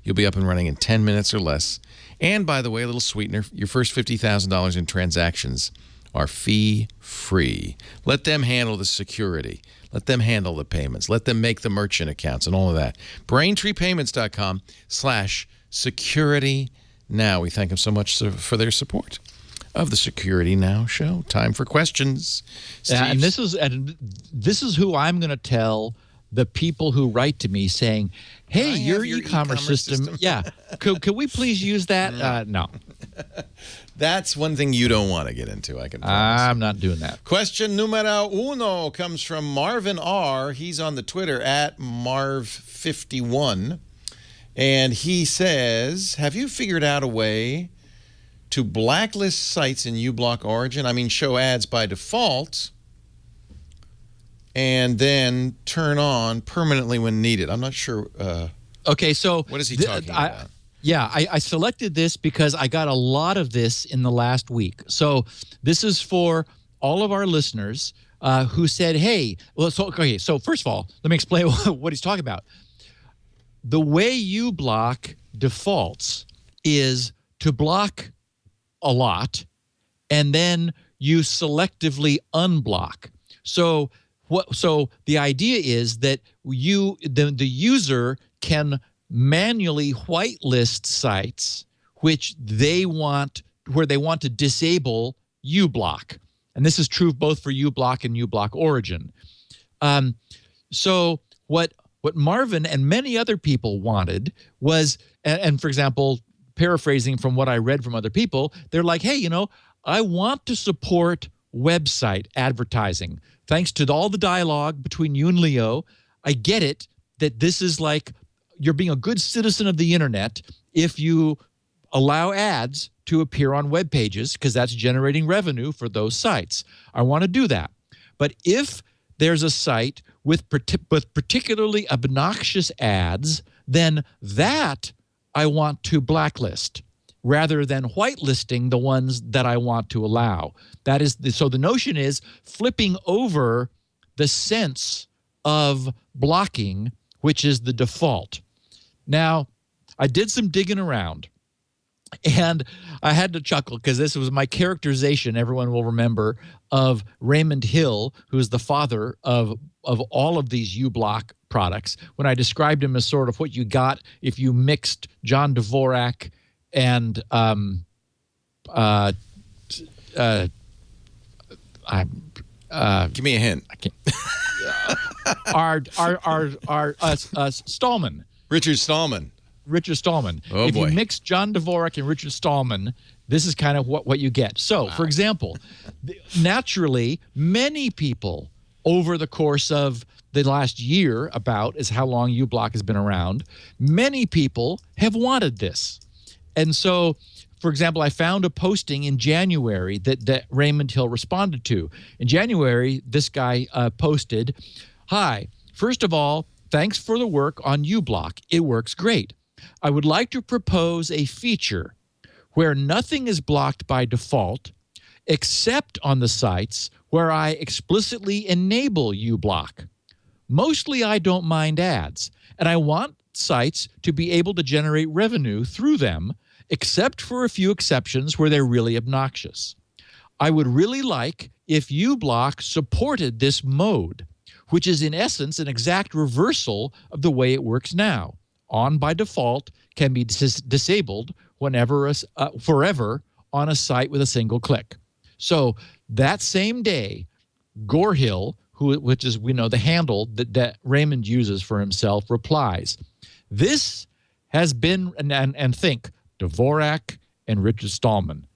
You'll be up and running in 10 minutes or less. And, by the way, a little sweetener, your first $50,000 in transactions are fee-free. Let them handle the security. Let them handle the payments. Let them make the merchant accounts and all of that. BraintreePayments.com /security now. We thank them so much for their support of the Security Now show. Time for questions. And this is who I'm going to tell the people who write to me saying, "Hey, your e-commerce system, yeah, could we please use that?" No. That's one thing you don't want to get into, I can promise. I'm not doing that. Question numero uno comes from Marvin R. He's on the Twitter at Marv51. And he says, have you figured out a way to blacklist sites in Ublock Origin? I mean, show ads by default and then turn on permanently when needed. I'm not sure. Okay, so what is he talking about? Yeah, I selected this because I got a lot of this in the last week. So this is for all of our listeners who said, hey, well, so first of all, let me explain what he's talking about. The way Ublock defaults is to block a lot, and then you selectively unblock. So the idea is that the user can manually whitelist sites where they want to disable Ublock, and this is true both for Ublock and Ublock Origin. So what Marvin and many other people wanted was, and for example, paraphrasing from what I read from other people, they're like, hey, I want to support website advertising. Thanks to all the dialogue between you and Leo, I get it that this is like you're being a good citizen of the internet if you allow ads to appear on web pages because that's generating revenue for those sites. I want to do that. But if there's a site with particularly obnoxious ads, then that I want to blacklist rather than whitelisting the ones that I want to allow. So the notion is flipping over the sense of blocking, which is the default. Now, I did some digging around, and I had to chuckle because this was my characterization, everyone will remember, of Raymond Hill, who is the father of all of these Ublock products, when I described him as sort of what you got if you mixed John Dvorak and give me a hint. I can't. Stallman. Richard Stallman. Richard Stallman. Oh, if boy. you mix John Dvorak and Richard Stallman, this is kind of what you get. So, for example, naturally, many people over the course of the last year is how long Ublock has been around, many people have wanted this. And so, for example, I found a posting in January that Raymond Hill responded to. In January, this guy posted, "Hi, first of all, thanks for the work on Ublock. It works great. I would like to propose a feature where nothing is blocked by default, except on the sites where I explicitly enable Ublock. Mostly I don't mind ads, and I want sites to be able to generate revenue through them, except for a few exceptions where they're really obnoxious. I would really like if Ublock supported this mode, which is in essence an exact reversal of the way it works now. On by default can be disabled whenever, forever on a site with a single click. So that same day, Gorehill, which is, we know, the handle that Raymond uses for himself, replies, "This has been," and think, Dvorak and Richard Stallman,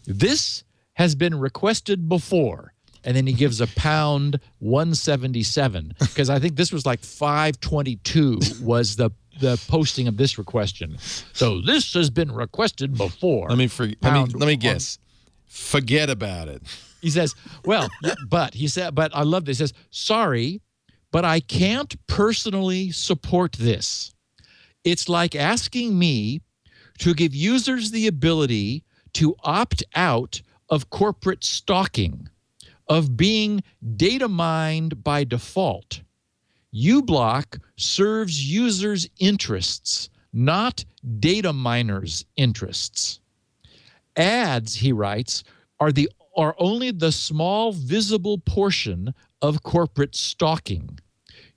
"this has been requested before." And then he gives a pound 177, because I think this was like 522 was the posting of this requestion. So this has been requested before. Let me guess. Forget about it. He says, well, but I love this. He says, "Sorry, but I can't personally support this. It's like asking me to give users the ability to opt out of corporate stalking, of being data mined by default. Ublock serves users' interests, not data miners' interests. Ads," he writes, are only the small visible portion of corporate stalking.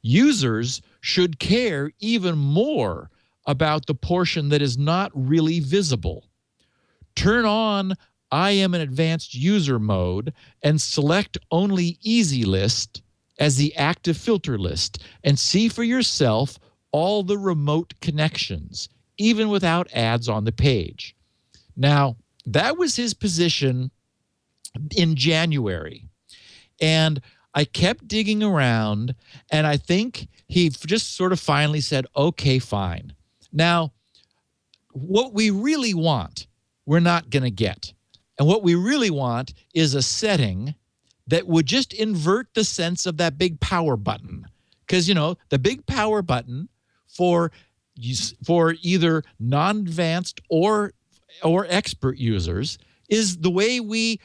Users should care even more about the portion that is not really visible. Turn on I am an advanced user mode and select only Easy List as the active filter list and see for yourself all the remote connections, even without ads on the page. Now, that was his position in January. And I kept digging around, and I think he just sort of finally said, okay, fine. Now, what we really want, we're not going to get. And what we really want is a setting that would just invert the sense of that big power button. Because, you know, the big power button for either non-advanced or expert users is the way we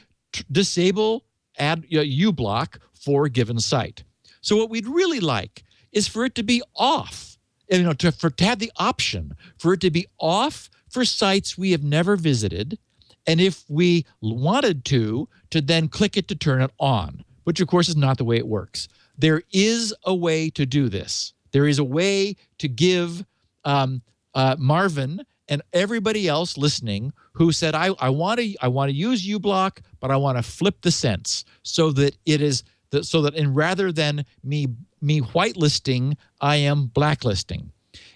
disable Ublock for a given site. So what we'd really like is for it to be off, to have the option for it to be off for sites we have never visited, and if we wanted to then click it to turn it on, which of course is not the way it works. There is a way to do this. There is a way to give Marvin and everybody else listening who said, I want to use Ublock, but I want to flip the sense so that it is rather than me whitelisting, I am blacklisting.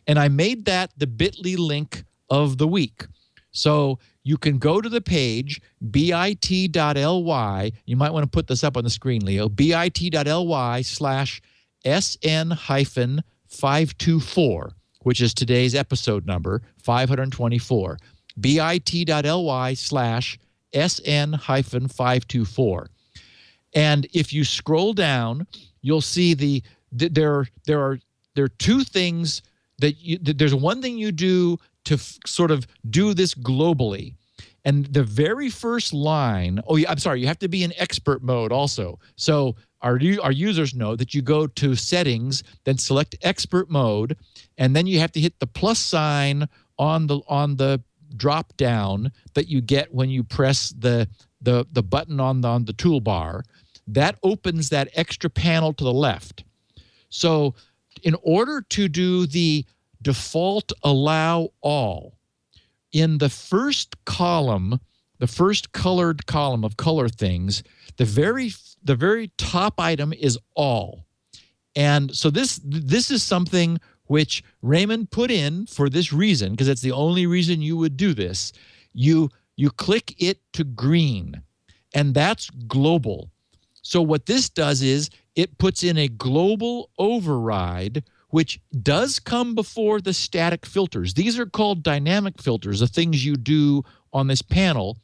And I made that the bit.ly link of the week. So you can go to the page, bit.ly. You might want to put this up on the screen, Leo. bit.ly/SN-524, which is today's episode number, 524. bit.ly/SN-524. And if you scroll down, you'll see there are two things there's one thing you do to sort of do this globally. And the very first line, I'm sorry, you have to be in expert mode also. So our users know that you go to settings, then select expert mode, and then you have to hit the plus sign on the drop down that you get when you press the button on the toolbar. That opens that extra panel to the left. So in order to do the default allow all, in the first column, the first colored column of color things, the very top item is all. And so this is something which Raymond put in for this reason, because it's the only reason you would do this. You click it to green, and that's global. So what this does is it puts in a global override, which does come before the static filters. These are called dynamic filters, the things you do on this panel,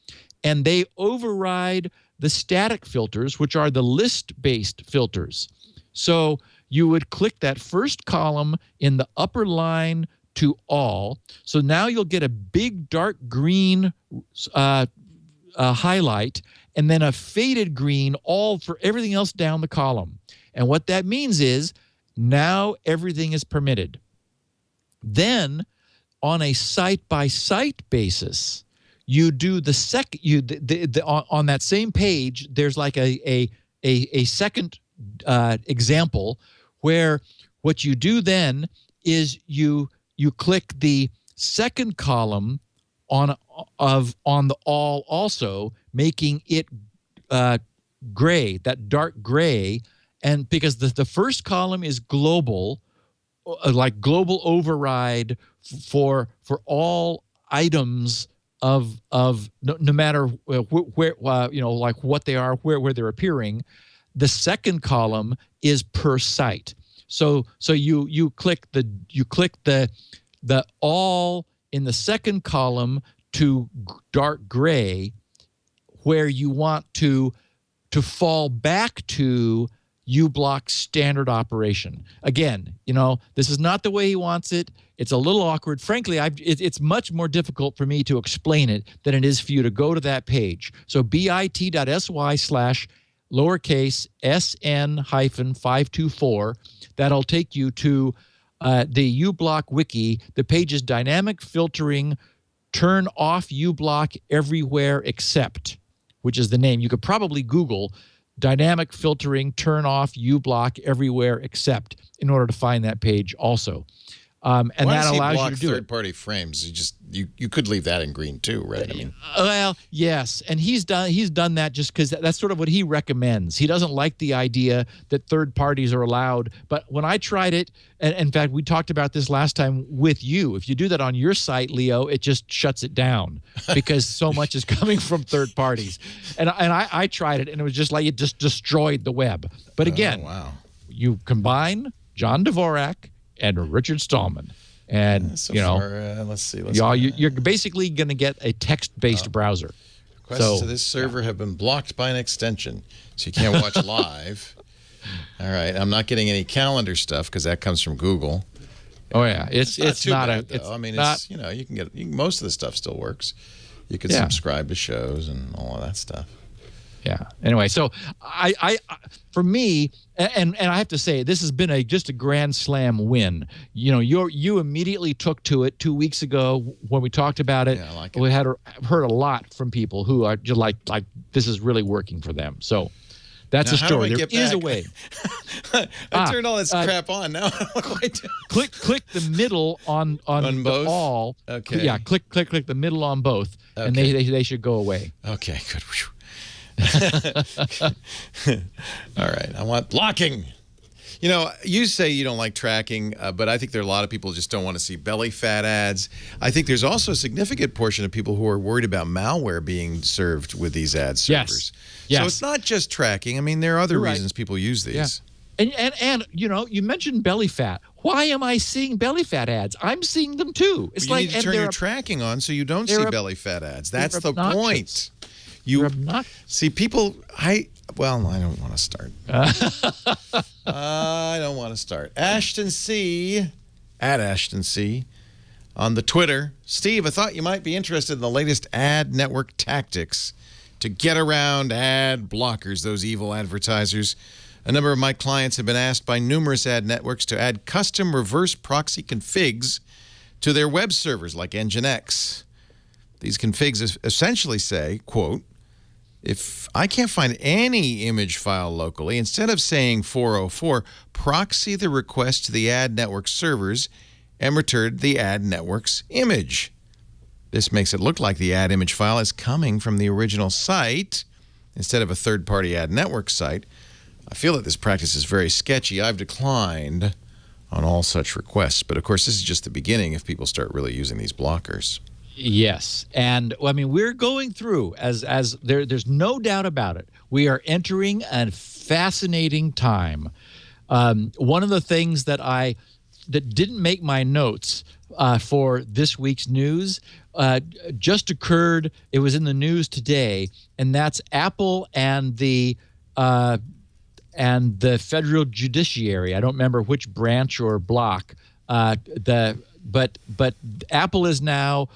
and they override the static filters, which are the list-based filters. So you would click that first column in the upper line to all. So now you'll get a big dark green highlight, and then a faded green all for everything else down the column. And what that means is now everything is permitted. Then on a site-by-site basis, you do the second. On that same page, there's like a second example where what you do then is you click the second column on the all also, making it gray, that dark gray, and because the first column is global, like global override for all items of no matter where like what they are, where they're appearing. The second column is per site. So you click the all in the second column to dark gray, where you want to fall back to Ublock standard operation. Again, this is not the way he wants it. It's a little awkward. Frankly, it's much more difficult for me to explain it than it is for you to go to that page. So bit.sy/lowercase sn-524. That'll take you to the Ublock wiki. The page is dynamic filtering, turn off Ublock everywhere except, which is the name. You could probably Google dynamic filtering, turn off Ublock everywhere except in order to find that page also. And that allows you to do third-party frames. You could leave that in green too, right? I mean, well, yes, and he's done that just because that's sort of what he recommends. He doesn't like the idea that third parties are allowed. But when I tried it, and in fact, we talked about this last time with you. If you do that on your site, Leo, it just shuts it down because so much is coming from third parties. And I tried it, and it was just like it just destroyed the web. But again, you combine John Dvorak and Richard Stallman, and let's see. You're basically going to get a text-based browser. Requests to this server have been blocked by an extension, so you can't watch live. All right, I'm not getting any calendar stuff because that comes from Google. Oh yeah, it's not bad, though. I mean, it's you can get most of the stuff still works. You can subscribe to shows and all of that stuff. Yeah. Anyway, so I for me, and I have to say, this has been just a grand slam win. You immediately took to it 2 weeks ago when we talked about it. Yeah, I like it. We had heard a lot from people who are just like this is really working for them. So that's a story. There is a way. I turned all this crap on now. Click the middle on both? all. Okay. Yeah. Click the middle on both, and they should go away. Okay. Good. All right. I want blocking. You say you don't like tracking, but I think there are a lot of people who just don't want to see belly fat ads. I think there's also a significant portion of people who are worried about malware being served with these ad servers. Yes. So it's not just tracking. I mean, there are other reasons people use these. Yeah. And you mentioned belly fat. Why am I seeing belly fat ads? I'm seeing them too. It's you need to turn your tracking on so you don't see belly fat ads. That's the point. You're not. See, people, I don't want to start. I don't want to start. Ashton C, at Ashton C, on the Twitter. Steve, I thought you might be interested in the latest ad network tactics to get around ad blockers, those evil advertisers. A number of my clients have been asked by numerous ad networks to add custom reverse proxy configs to their web servers like Nginx. These configs essentially say, quote, if I can't find any image file locally, instead of saying 404, proxy the request to the ad network servers and return the ad network's image. This makes it look like the ad image file is coming from the original site instead of a third-party ad network site. I feel that this practice is very sketchy. I've declined on all such requests. But, of course, this is just the beginning if people start really using these blockers. Yes. And I mean, we're going through, as there's no doubt about it, we are entering a fascinating time. One of the things that didn't make my notes for this week's news just occurred. It was in the news today, and that's Apple and the federal judiciary. I don't remember which branch or block. But Apple is now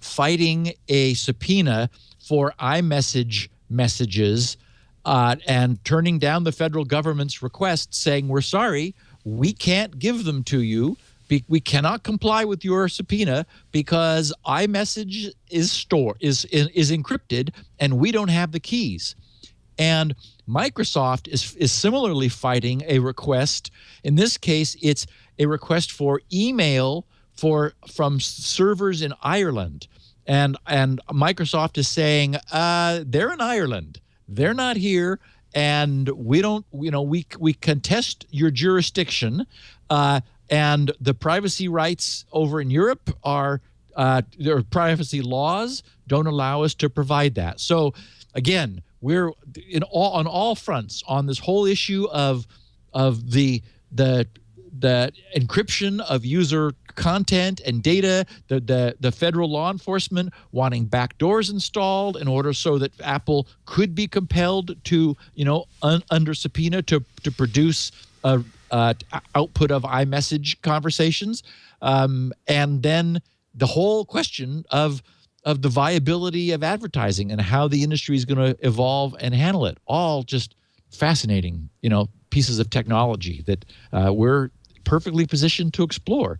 fighting a subpoena for iMessage messages and turning down the federal government's request, saying, we're sorry, we can't give them to you. We cannot comply with your subpoena because iMessage is encrypted and we don't have the keys. And Microsoft is similarly fighting a request. In this case, it's a request for email from servers in Ireland. And Microsoft is saying, they're in Ireland. They're not here. And we don't, we contest your jurisdiction. And the privacy rights over in Europe their privacy laws don't allow us to provide that. So again, we're on all fronts on this whole issue of the encryption of user content and data, the federal law enforcement wanting backdoors installed in order so that Apple could be compelled to, under subpoena to produce a output of iMessage conversations, and then the whole question of the viability of advertising and how the industry is going to evolve and handle it. All just fascinating, pieces of technology that we're perfectly positioned to explore.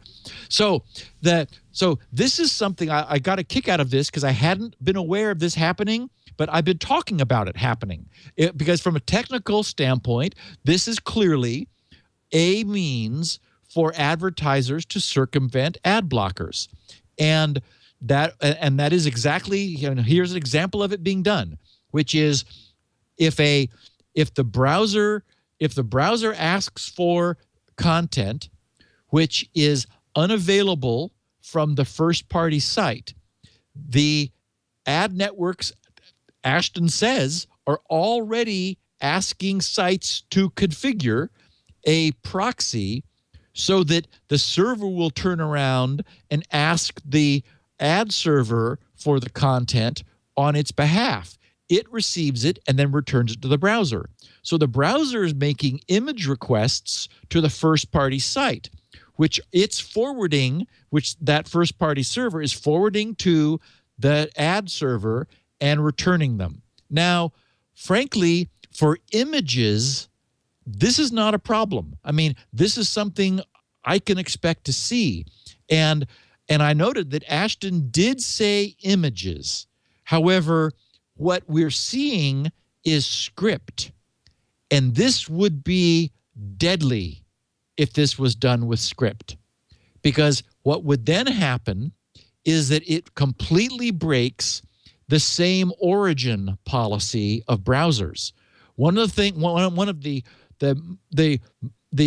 So this is something I got a kick out of this because I hadn't been aware of this happening, but I've been talking about it happening. Because from a technical standpoint, this is clearly a means for advertisers to circumvent ad blockers. And that is exactly, here's an example of it being done, which is if the browser asks for content which is unavailable from the first party site, the ad networks, Ashton says, are already asking sites to configure a proxy so that the server will turn around and ask the ad server for the content on its behalf. It receives it and then returns it to the browser. So the browser is making image requests to the first-party site, which it's forwarding, which that first-party server is forwarding to the ad server and returning them. Now, frankly, for images, this is not a problem. I mean, this is something I can expect to see. And I noted that Ashton did say images. However, what we're seeing is script. And this would be deadly if this was done with script. Because what would then happen is that it completely breaks the same origin policy of browsers. One of the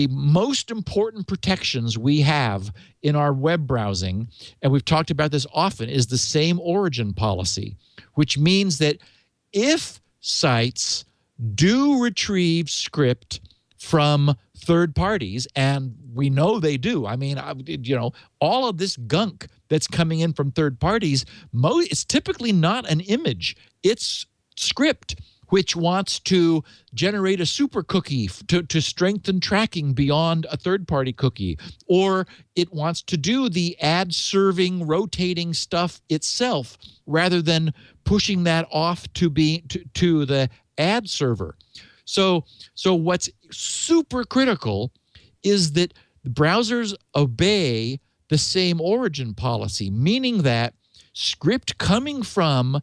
most important protections we have in our web browsing, and we've talked about this often, is the same origin policy, which means that if sites do retrieve script from third parties, and we know they do. I mean, all of this gunk that's coming in from third parties, it's typically not an image. It's script, which wants to generate a super cookie to strengthen tracking beyond a third-party cookie, or it wants to do the ad-serving, rotating stuff itself rather than pushing that off to the ad server. So what's super critical is that the browsers obey the same origin policy, meaning that script coming from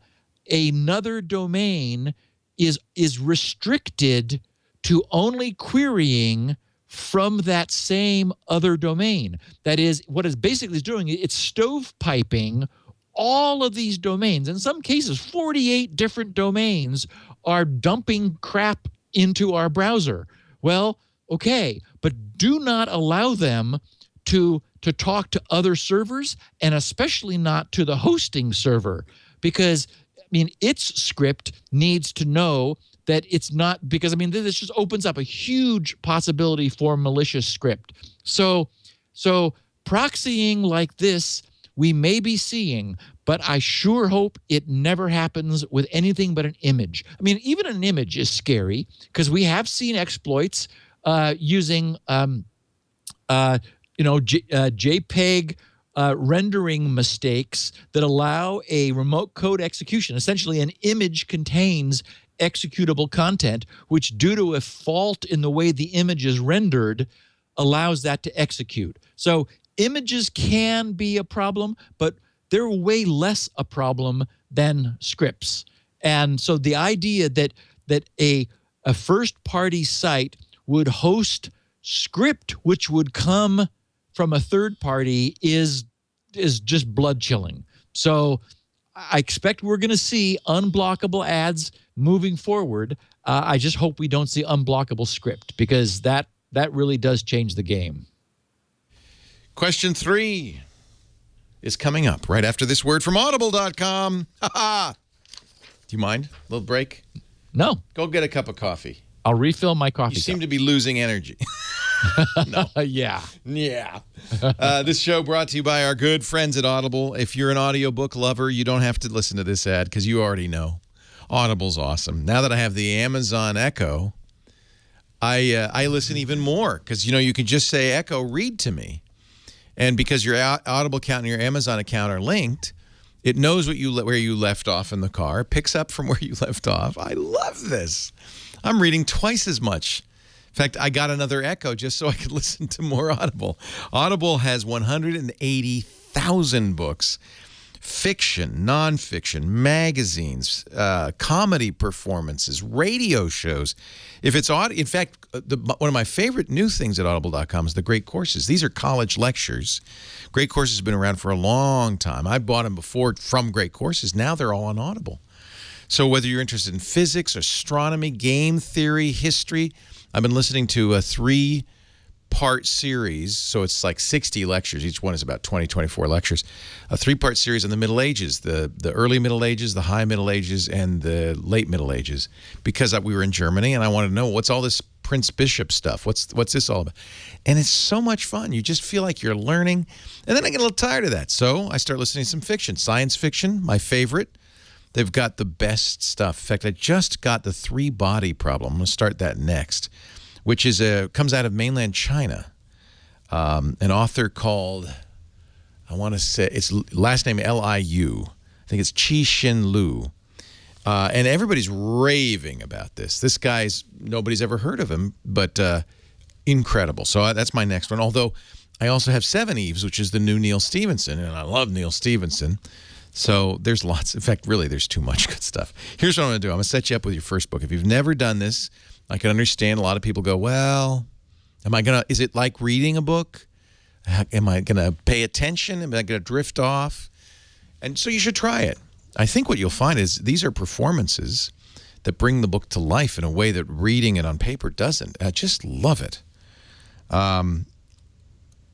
another domain is restricted to only querying from that same other domain. That is, what it's basically doing, it's stovepiping all of these domains. In some cases, 48 different domains are dumping crap into our browser. Well, okay, but do not allow them to talk to other servers, and especially not to the hosting server, because its script needs to know that it's not, because this just opens up a huge possibility for malicious script. So proxying like this we may be seeing, but I sure hope it never happens with anything but an image. Even an image is scary because we have seen exploits using JPEG rendering mistakes that allow a remote code execution. Essentially, an image contains executable content, which due to a fault in the way the image is rendered, allows that to execute. So images can be a problem, but they're way less a problem than scripts. And so the idea that a first-party site would host script which would come from a third party is just blood-chilling. So I expect we're going to see unblockable ads moving forward. I just hope we don't see unblockable script, because that really does change the game. Question 3 is coming up right after this word from audible.com. Ha-ha! Do you mind? A little break? No. Go get a cup of coffee. I'll refill my coffee You seem cup. to be losing energy. No. Yeah. Yeah. This show brought to you by our good friends at Audible. If you're an audiobook lover, you don't have to listen to this ad because you already know. Audible's awesome. Now that I have the Amazon Echo, I listen even more because, you can just say, Echo, read to me. And because your Audible account and your Amazon account are linked, it knows where you left off in the car, picks up from where you left off. I love this. I'm reading twice as much. In fact, I got another Echo just so I could listen to more Audible. Audible has 180,000 books, fiction, nonfiction, magazines, comedy performances, radio shows. If it's in fact, one of my favorite new things at audible.com is the Great Courses. These are college lectures. Great Courses have been around for a long time. I bought them before from Great Courses. Now they're all on Audible. So whether you're interested in physics, astronomy, game theory, history, I've been listening to a 3-part series. So it's like 60 lectures. Each one is about 24 lectures. A 3-part series on the Middle Ages, the early Middle Ages, the high Middle Ages, and the late Middle Ages. Because we were in Germany, and I wanted to know, what's all this Prince Bishop stuff? What's this all about? And it's so much fun. You just feel like you're learning. And then I get a little tired of that. So I start listening to some fiction. Science fiction, my favorite. They've got the best stuff. In fact, I just got the 3-body problem. I'm going to start that next, which is comes out of mainland China. An author called, I want to say, it's last name Liu. I think it's Chi-Shin Lu. And everybody's raving about this. This guy's, nobody's ever heard of him, but incredible. So that's my next one. Although I also have 7 Eves, which is the new Neil Stephenson, and I love Neil Stephenson. So there's lots. In fact, really, there's too much good stuff. Here's what I'm going to do. I'm going to set you up with your first book. If you've never done this, I can understand a lot of people go, well, is it like reading a book? Am I going to pay attention? Am I going to drift off? And so you should try it. I think what you'll find is these are performances that bring the book to life in a way that reading it on paper doesn't. I just love it.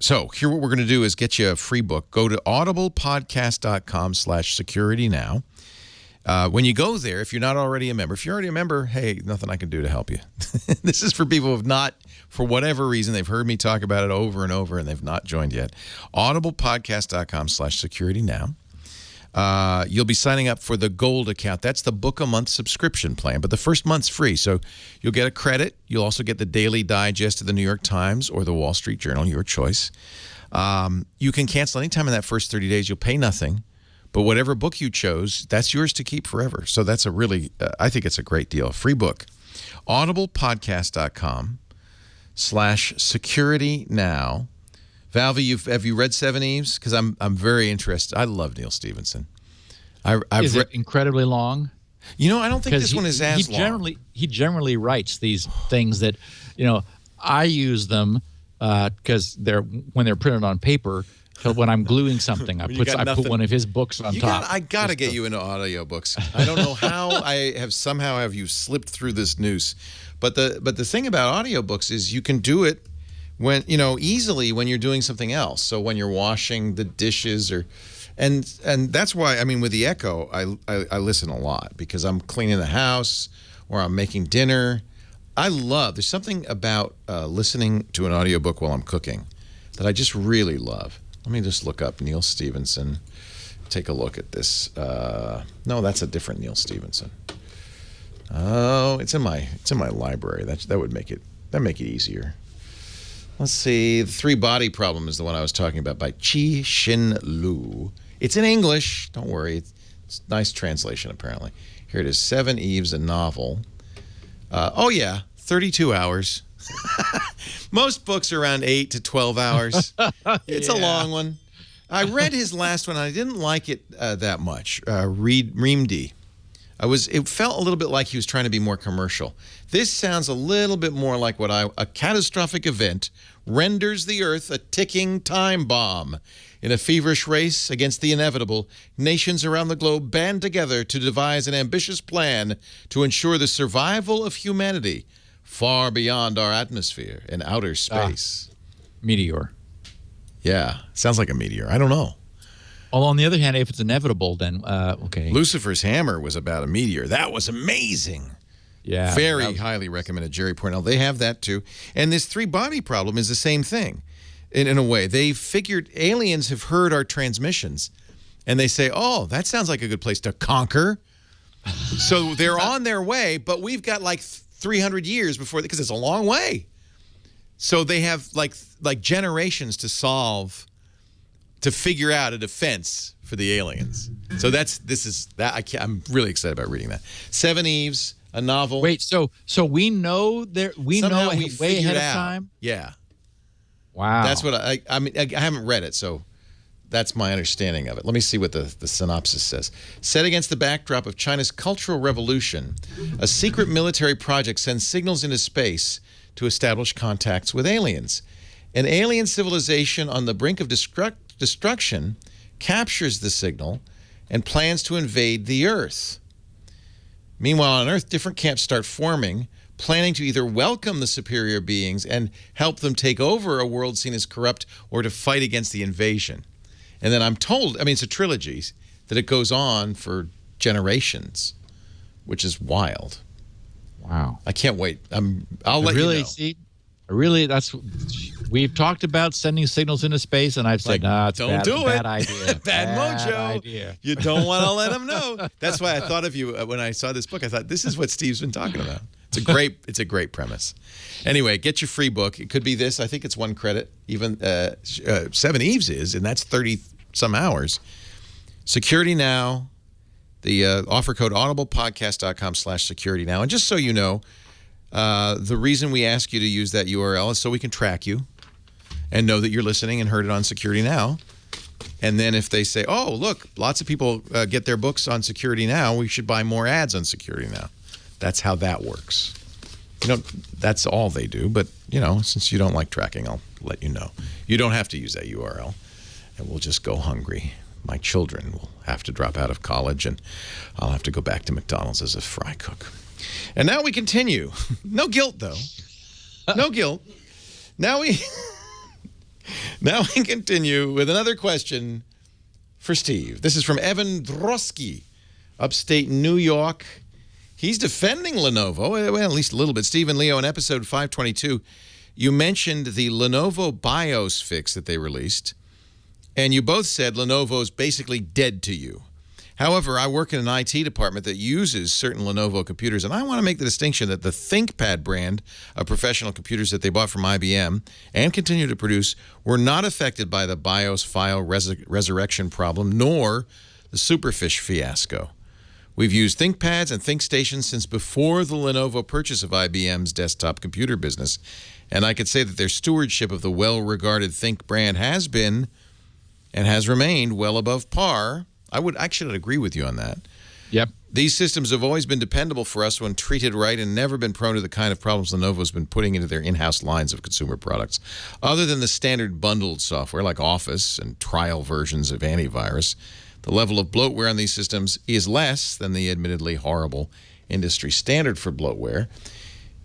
So here what we're going to do is get you a free book. Go to audiblepodcast.com/security now. When you go there, if you're not already a member, if you're already a member, hey, nothing I can do to help you. This is for people who have not, for whatever reason, they've heard me talk about it over and over and they've not joined yet. audiblepodcast.com/security now. You'll be signing up for the Gold account. That's the book a month subscription plan, but the first month's free. So you'll get a credit. You'll also get the daily digest of the New York Times or the Wall Street Journal, your choice. You can cancel anytime in that first 30 days. You'll pay nothing, but whatever book you chose, that's yours to keep forever. So that's a really, I think it's a great deal. Free book. audiblepodcast.com/security now. Valvy, have you read 7 Eves? Because I'm very interested. I love Neil Stephenson. Is it incredibly long? I don't think this one is as long. He generally writes these things that, I use them because when they're printed on paper. So when I'm gluing something, I put one of his books on top. I got to get you into audiobooks. I don't know how I have somehow you slipped through this noose. But the thing about audiobooks is you can do it when easily when you're doing something else. So when you're washing the dishes and that's why with the Echo I listen a lot because I'm cleaning the house or I'm making dinner. There's something about listening to an audiobook while I'm cooking that I just really love. Let me just look up Neil Stephenson. Take a look at this. No, that's a different Neil Stephenson. Oh, it's in my library. That would make it easier. Let's see. The 3-body problem is the one I was talking about by Chi-Shin Lu. It's in English. Don't worry. It's a nice translation, apparently. Here it is. Seven Eves, a novel. 32 hours. Most books are around 8 to 12 hours. It's a long one. I read his last one. And I didn't like it that much. Reamdy. It felt a little bit like he was trying to be more commercial. This sounds a little bit more like a catastrophic event renders the Earth a ticking time bomb. In a feverish race against the inevitable, nations around the globe band together to devise an ambitious plan to ensure the survival of humanity far beyond our atmosphere in outer space. Meteor. Yeah, sounds like a meteor. I don't know. Well, on the other hand, if it's inevitable, then okay. Lucifer's Hammer was about a meteor. That was amazing. Yeah. Very highly recommended. Jerry Pournelle. They have that too. And this three-body problem is the same thing in a way. They figured aliens have heard our transmissions and they say, oh, that sounds like a good place to conquer. So they're on their way, but we've got like 300 years before, because it's a long way. So they have like generations to figure out a defense for the aliens. So I'm really excited about reading that. Seven Eves, a novel. Wait, so we know we know way ahead of time? Yeah. Wow. That's what I haven't read it, so that's my understanding of it. Let me see what the synopsis says. Set against the backdrop of China's Cultural Revolution, a secret military project sends signals into space to establish contacts with aliens. An alien civilization on the brink of destruction captures the signal and plans to invade the Earth. Meanwhile, on Earth, different camps start forming, planning to either welcome the superior beings and help them take over a world seen as corrupt or to fight against the invasion. And then I'm told, it's a trilogy, that it goes on for generations, which is wild. Wow. I can't wait. I'll let you know. See, we've talked about sending signals into space, and I've said, it's don't do it. Bad idea. Bad mojo. Idea. You don't want to let them know. That's why I thought of you when I saw this book. I thought, this is what Steve's been talking about. It's a great premise. Anyway, get your free book. It could be this. I think it's 1 credit. Even Seven Eves is, and that's 30-some hours. Security Now. The offer code audiblepodcast.com/security now. And just so you know, the reason we ask you to use that URL is so we can track you and know that you're listening and heard it on Security Now. And then if they say, oh, look, lots of people get their books on Security Now, we should buy more ads on Security Now. That's how that works. That's all they do. But, since you don't like tracking, I'll let you know. You don't have to use that URL, and we'll just go hungry. My children will have to drop out of college, and I'll have to go back to McDonald's as a fry cook. And now we continue. No guilt, though. No guilt. Now we continue with another question for Steve. This is from Evan Drosky, upstate New York. He's defending Lenovo, well, at least a little bit. Steve and Leo, in episode 522, you mentioned the Lenovo BIOS fix that they released. And you both said Lenovo's basically dead to you. However, I work in an IT department that uses certain Lenovo computers, and I want to make the distinction that the ThinkPad brand of professional computers that they bought from IBM and continue to produce were not affected by the BIOS file resurrection problem, nor the Superfish fiasco. We've used ThinkPads and ThinkStations since before the Lenovo purchase of IBM's desktop computer business, and I could say that their stewardship of the well-regarded Think brand has been and has remained well above par. I should agree with you on that. Yep. These systems have always been dependable for us when treated right and never been prone to the kind of problems Lenovo's been putting into their in-house lines of consumer products. Other than the standard bundled software like Office and trial versions of antivirus, the level of bloatware on these systems is less than the admittedly horrible industry standard for bloatware.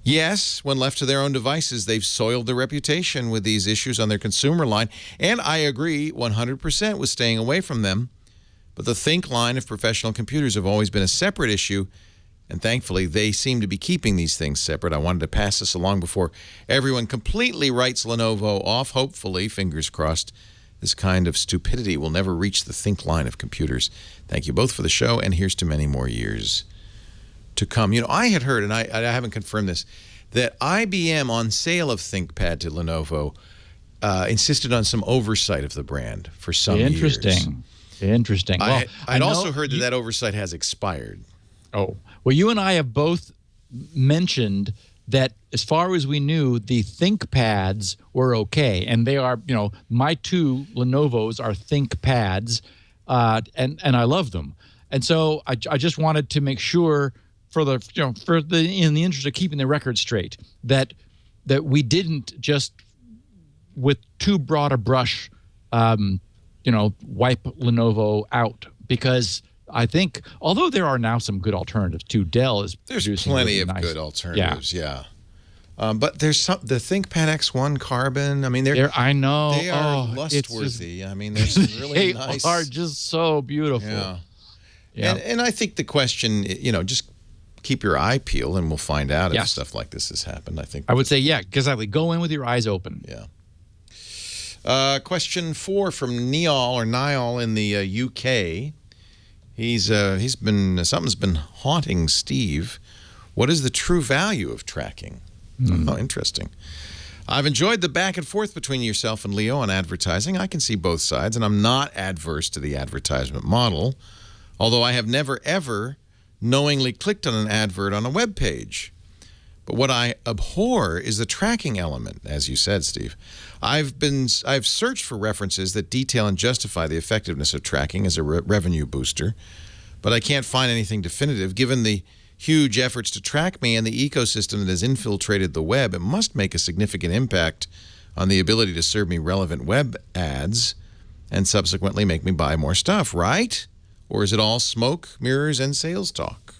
Yes, when left to their own devices, they've soiled their reputation with these issues on their consumer line, and I agree 100% with staying away from them. But the Think line of professional computers have always been a separate issue, and thankfully they seem to be keeping these things separate. I wanted to pass this along before everyone completely writes Lenovo off. Hopefully, fingers crossed, this kind of stupidity will never reach the Think line of computers. Thank you both for the show, and here's to many more years to come. I had heard, and I haven't confirmed this, that IBM on sale of ThinkPad to Lenovo insisted on some oversight of the brand for some years. Interesting. Interesting. Well, I'd know also heard that oversight has expired. Oh, well, you and I have both mentioned that as far as we knew, the ThinkPads were okay. And they are, my 2 Lenovos are ThinkPads, and I love them. And so I just wanted to make sure in the interest of keeping the record straight, that we didn't just, with too broad a brush, wipe Lenovo out, because I think, although there are now some good alternatives too, Dell is producing plenty really of nice. good alternatives. Yeah. But there's the ThinkPad X1 Carbon. I mean, I know they are lust-worthy. I mean, there's some really nice. They are just so beautiful. Yeah. And I think the question, just keep your eye peeled, and we'll find out if stuff like this has happened. I would say, exactly. Go in with your eyes open. Yeah. Question 4 from Niall in the UK. Something's been haunting Steve. What is the true value of tracking? Oh, interesting. I've enjoyed the back and forth between yourself and Leo on advertising. I can see both sides, and I'm not adverse to the advertisement model, although I have never, ever knowingly clicked on an advert on a web page. But what I abhor is the tracking element, as you said, Steve. I've searched for references that detail and justify the effectiveness of tracking as a revenue booster, but I can't find anything definitive. Given the huge efforts to track me and the ecosystem that has infiltrated the web, it must make a significant impact on the ability to serve me relevant web ads and subsequently make me buy more stuff, right? Or is it all smoke, mirrors, and sales talk?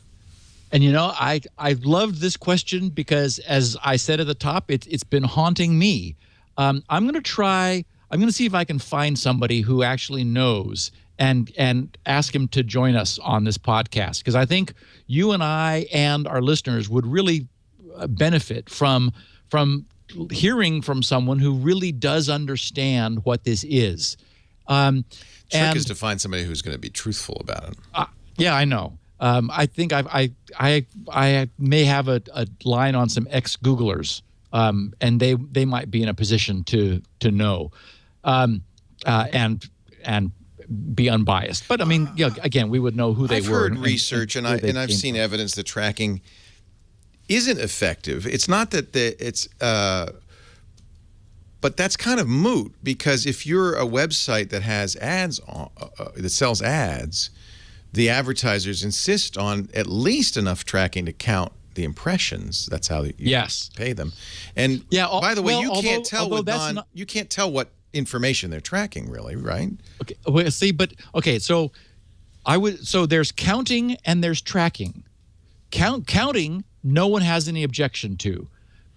And I loved this question because, as I said at the top, it's been haunting me. I'm going to see if I can find somebody who actually knows and ask him to join us on this podcast, because I think you and I and our listeners would really benefit from hearing from someone who really does understand what this is. Trick is to find somebody who's going to be truthful about it. Yeah, I know. I think I may have a line on some ex-Googlers, and they might be in a position to know, and be unbiased. But I mean, again, we would know who they were. I've heard research, and I've seen evidence that tracking isn't effective. It's not that but that's kind of moot, because if you're a website that has ads that sells ads, the advertisers insist on at least enough tracking to count the impressions. That's how you pay them. And by the way, you can't tell what information they're tracking, really, right? Okay. Well, see, but okay. So there's counting and there's tracking. Counting, no one has any objection to,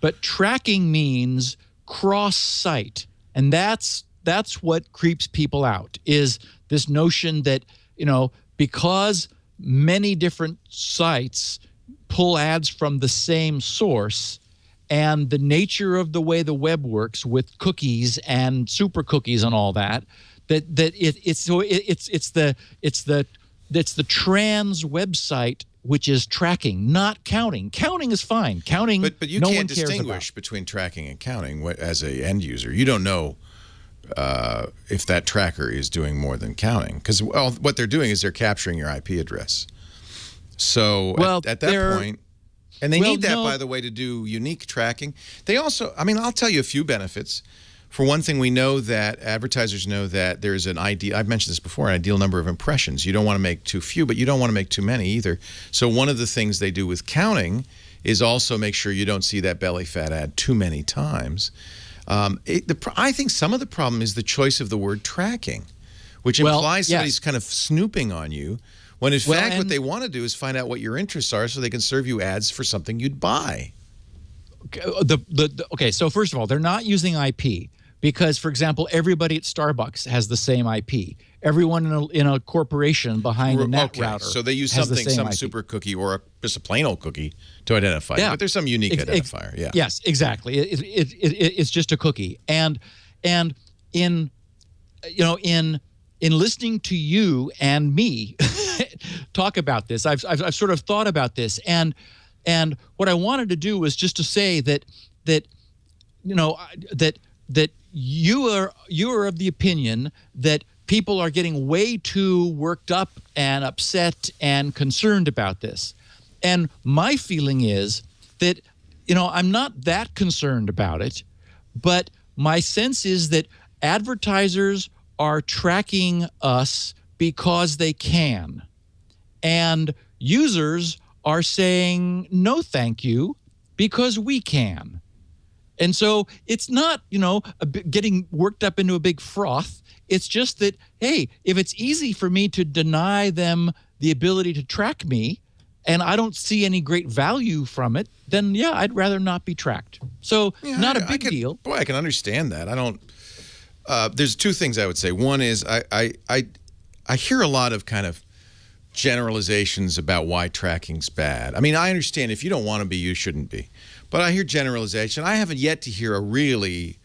but tracking means cross-site, and that's what creeps people out. Is this notion that because many different sites pull ads from the same source, and the nature of the way the web works with cookies and super cookies and all that, it's the trans website which is tracking, not counting. Counting is fine. Counting, but you can't distinguish between tracking and counting as a end user. You don't know if that tracker is doing more than counting, because what they're doing is they're capturing your IP address. So at that point, and they need that, by the way, to do unique tracking. They also, I'll tell you a few benefits. For one thing, we know that advertisers know that there's an ideal, I've mentioned this before, an ideal number of impressions. You don't want to make too few, but you don't want to make too many either. So one of the things they do with counting is also make sure you don't see that belly fat ad too many times. I think some of the problem is the choice of the word tracking, which implies somebody's kind of snooping on you, when in fact what they want to do is find out what your interests are so they can serve you ads for something you'd buy. Okay, so first of all, they're not using IP. Because, for example, everybody at Starbucks has the same IP. Everyone in a corporation behind a NAT router. So they use something, some super cookie or just a plain old cookie to identify. But there's some unique identifier. Yes, exactly. It's just a cookie. And in listening to you and me talk about this, I've sort of thought about this, and what I wanted to do was just to say that you are of the opinion that people are getting way too worked up and upset and concerned about this. And my feeling is that, I'm not that concerned about it, but my sense is that advertisers are tracking us because they can. And users are saying, no, thank you, because we can. And so it's not, getting worked up into a big froth. It's just that, hey, if it's easy for me to deny them the ability to track me, and I don't see any great value from it, then, yeah, I'd rather not be tracked. So not a big deal. Boy, I can understand that. I don't there's two things I would say. One is I hear a lot of kind of generalizations about why tracking's bad. I mean, I understand if you don't want to be, you shouldn't be. But I hear generalization. I haven't yet to hear a really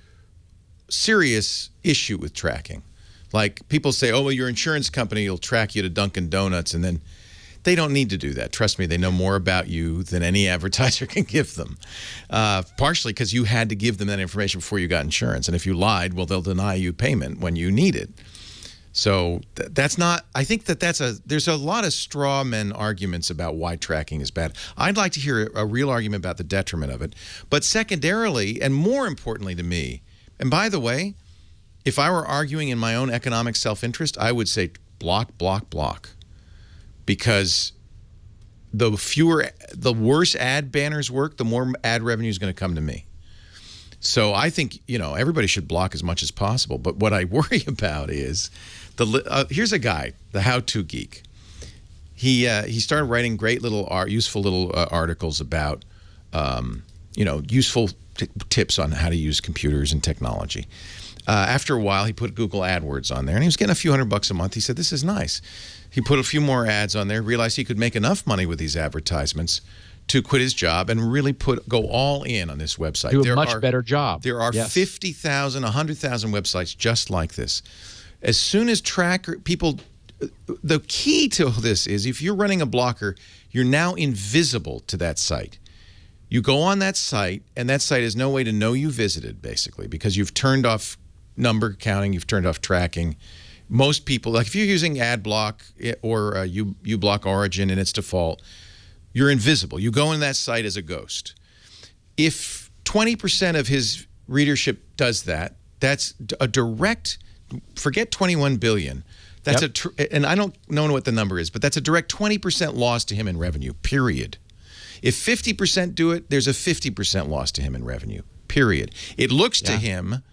serious issue with tracking. Like people say, oh, well, your insurance company will track you to Dunkin' Donuts, and then they don't need to do that. Trust me, they know more about you than any advertiser can give them. Partially because you had to give them that information before you got insurance. And if you lied, well, they'll deny you payment when you need it. So that's not, I think there's a lot of straw man arguments about why tracking is bad. I'd like to hear a real argument about the detriment of it. But secondarily, and more importantly to me, and by the way, if I were arguing in my own economic self-interest, I would say block, block, block. Because the worse ad banners work, the more ad revenue is going to come to me. So I think, everybody should block as much as possible. But what I worry about is, here's a guy, the how-to geek. He started writing great little useful little articles about, useful tips on how to use computers and technology. After a while, he put Google AdWords on there, and he was getting a few $100 a month. He said, this is nice. He put a few more ads on there, realized he could make enough money with these advertisements to quit his job and really go all in on this website. Do a much better job. There are 50,000, 100,000 websites just like this. As soon as the key to this is if you're running a blocker, you're now invisible to that site. You go on that site, and that site has no way to know you visited, basically, because you've turned off number counting, you've turned off tracking. Most people, like if you're using AdBlock or Ublock Origin in its default, you're invisible. You go in that site as a ghost. If 20% of his readership does that, that's a direct, forget 21 billion. That's and I don't know what the number is, but that's a direct 20% loss to him in revenue, period. If 50% do it, there's a 50% loss to him in revenue, period. It looks to him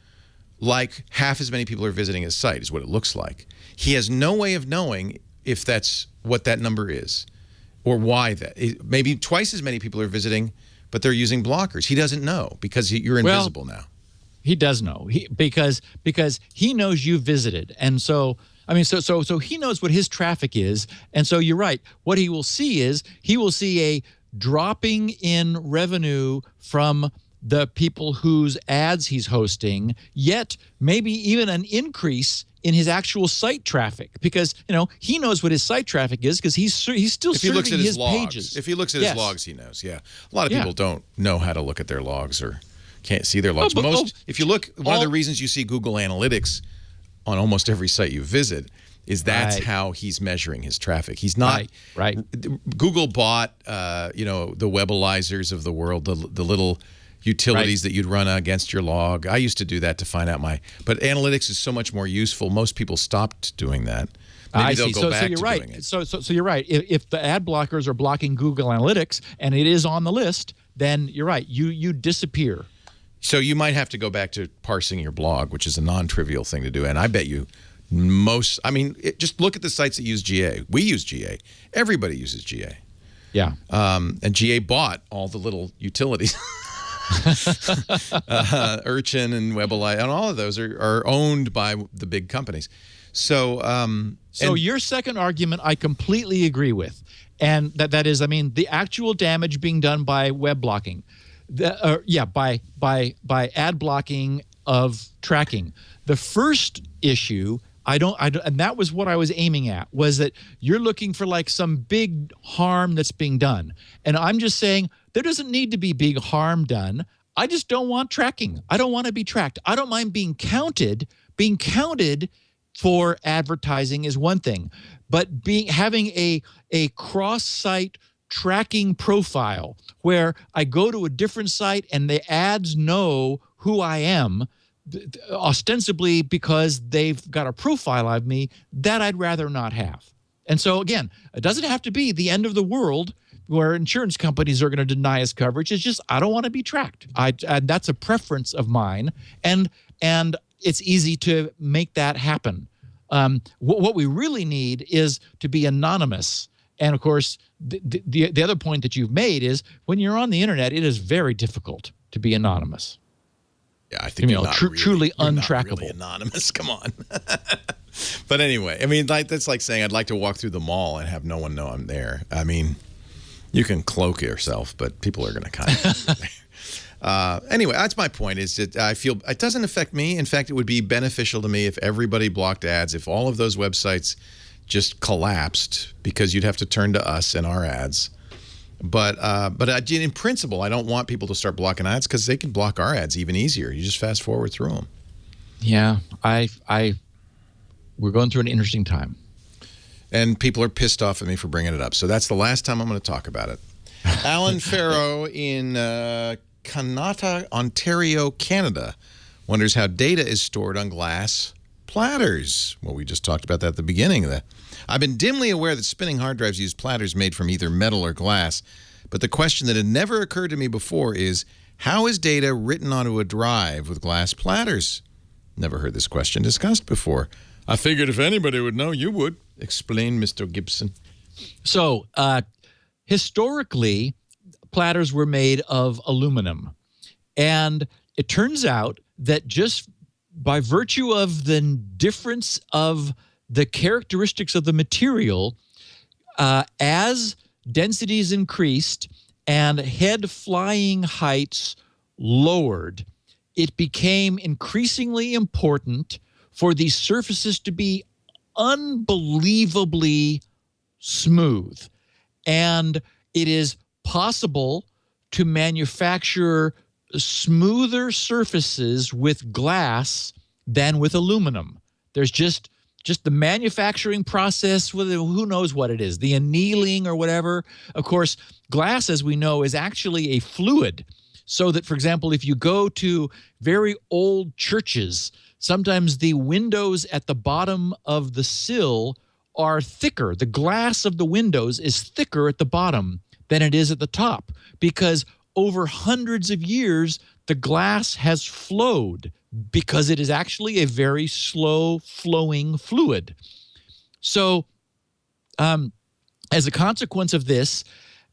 like half as many people are visiting his site is what it looks like. He has no way of knowing if that's what that number is or why that. Maybe twice as many people are visiting, but they're using blockers. He doesn't know because you're invisible now. He does know because he knows you visited. And so, so he knows what his traffic is. And so you're right. What he will see is he will see a dropping in revenue from the people whose ads he's hosting, yet maybe even an increase in his actual site traffic because, he knows what his site traffic is because he's still serving his pages. If he looks at his logs, he knows, A lot of people don't know how to look at their logs or can't see their logs. If you look, one of the reasons you see Google Analytics on almost every site you visit is that's how he's measuring his traffic. He's not right. Google bought, the Webalizers of the world, the little utilities that you'd run against your log. I used to do that to find out but analytics is so much more useful. Most people stopped doing that. Maybe they'll go back to doing it. So you're right. If the ad blockers are blocking Google Analytics and it is on the list, then you're right. You disappear. So you might have to go back to parsing your blog, which is a non-trivial thing to do. And I bet you just look at the sites that use GA. We use GA. Everybody uses GA. Yeah. And GA bought all the little utilities. Urchin and Webalize, and all of those are owned by the big companies. So your second argument, I completely agree with, and that is, the actual damage being done by web blocking, by ad blocking of tracking. The first issue, I don't, and that was what I was aiming at, was that you're looking for like some big harm that's being done, and I'm just saying. There doesn't need to be big harm done. I just don't want tracking. I don't want to be tracked. I don't mind being counted for advertising is one thing, but having a cross-site tracking profile where I go to a different site and the ads know who I am, ostensibly because they've got a profile of me, that I'd rather not have. And so again, it doesn't have to be the end of the world where insurance companies are going to deny us coverage. It's just I don't want to be tracked. And that's a preference of mine, and it's easy to make that happen. What we really need is to be anonymous. And of course, the other point that you've made is when you're on the internet, it is very difficult to be anonymous. Yeah, I think truly untrackable. Not really anonymous. Come on. But anyway, I mean, that's like saying I'd like to walk through the mall and have no one know I'm there. I mean, you can cloak yourself, but people are going to kind of. Anyway, that's my point. Is that I feel it doesn't affect me. In fact, it would be beneficial to me if everybody blocked ads. If all of those websites just collapsed, because you'd have to turn to us and our ads. But in principle, I don't want people to start blocking ads because they can block our ads even easier. You just fast forward through them. Yeah, we're going through an interesting time. And people are pissed off at me for bringing it up. So that's the last time I'm going to talk about it. Alan Farrow in Kanata, Ontario, Canada, wonders how data is stored on glass platters. Well, we just talked about that at the beginning of that. I've been dimly aware that spinning hard drives use platters made from either metal or glass, but the question that had never occurred to me before is, how is data written onto a drive with glass platters? Never heard this question discussed before. I figured if anybody would know, you would. Explain, Mr. Gibson. So, historically, platters were made of aluminum. And it turns out that just by virtue of the difference of the characteristics of the material, as densities increased and head flying heights lowered, it became increasingly important for these surfaces to be unbelievably smooth. And it is possible to manufacture smoother surfaces with glass than with aluminum. There's just the manufacturing process, with who knows what it is, the annealing or whatever. Of course, glass, as we know, is actually a fluid. So that, for example, if you go to very old churches, sometimes the windows at the bottom of the sill are thicker. The glass of the windows is thicker at the bottom than it is at the top, because over hundreds of years, the glass has flowed, because it is actually a very slow flowing fluid. So as a consequence of this,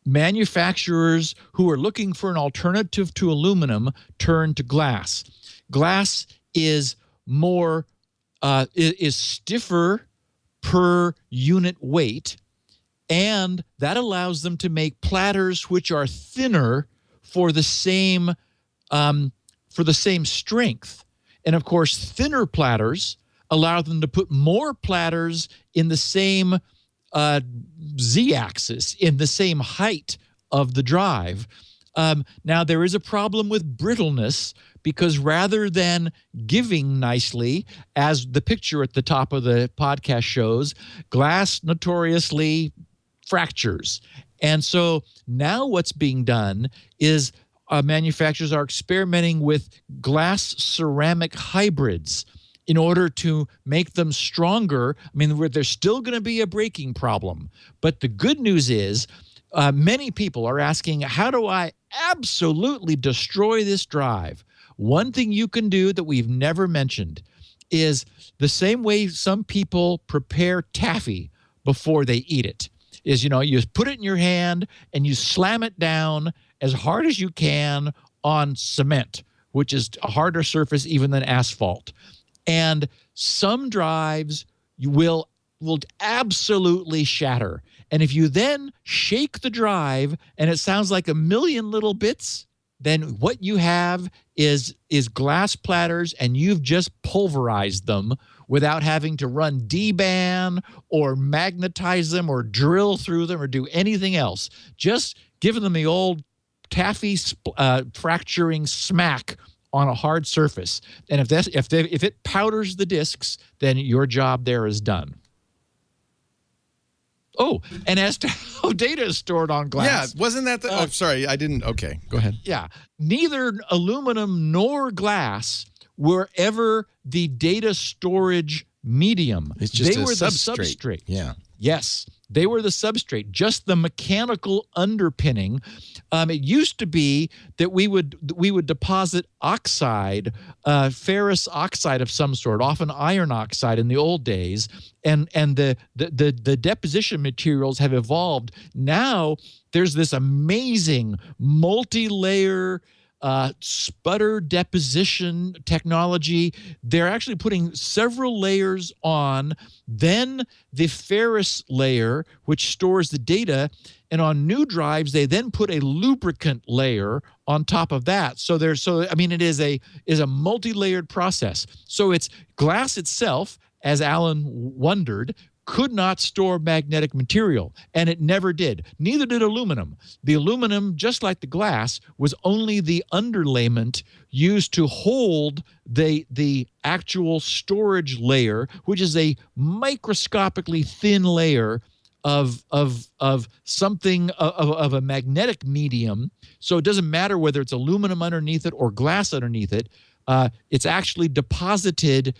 manufacturers who are looking for an alternative to aluminum turn to glass. Glass is more is stiffer per unit weight, and that allows them to make platters which are thinner for the same strength. And of course, thinner platters allow them to put more platters in the same z-axis, in the same height of the drive. Now, there is a problem with brittleness, because rather than giving nicely, as the picture at the top of the podcast shows, glass notoriously fractures. And so now what's being done is manufacturers are experimenting with glass ceramic hybrids in order to make them stronger. I mean, there's still going to be a breaking problem. But the good news is many people are asking, how do I absolutely destroy this drive? One thing you can do that we've never mentioned is the same way some people prepare taffy before they eat it. Is, you put it in your hand and you slam it down as hard as you can on cement, which is a harder surface even than asphalt. And some drives will absolutely shatter. And if you then shake the drive and it sounds like a million little bits, then what you have is glass platters, and you've just pulverized them without having to run D-ban or magnetize them or drill through them or do anything else. Just giving them the old taffy fracturing smack on a hard surface. And if it powders the disks, then your job there is done. Oh, and as to how data is stored on glass. Yeah, wasn't that the... sorry, I didn't... Okay, go ahead. Yeah, neither aluminum nor glass were ever the data storage medium. It's just they a were substrate. The substrate. Yeah. Yes, they were the substrate, just the mechanical underpinning. It used to be that we would deposit oxide, ferrous oxide of some sort, often iron oxide in the old days, and the deposition materials have evolved. Now there's this amazing multi-layer sputter deposition technology. They're actually putting several layers on, then the ferrous layer, which stores the data, and on new drives, they then put a lubricant layer on top of that. It is a multi-layered process. So it's glass itself, as Alan wondered, could not store magnetic material, and it never did. Neither did aluminum. The aluminum, just like the glass, was only the underlayment used to hold the actual storage layer, which is a microscopically thin layer of something of a magnetic medium. So it doesn't matter whether it's aluminum underneath it or glass underneath it. It's actually deposited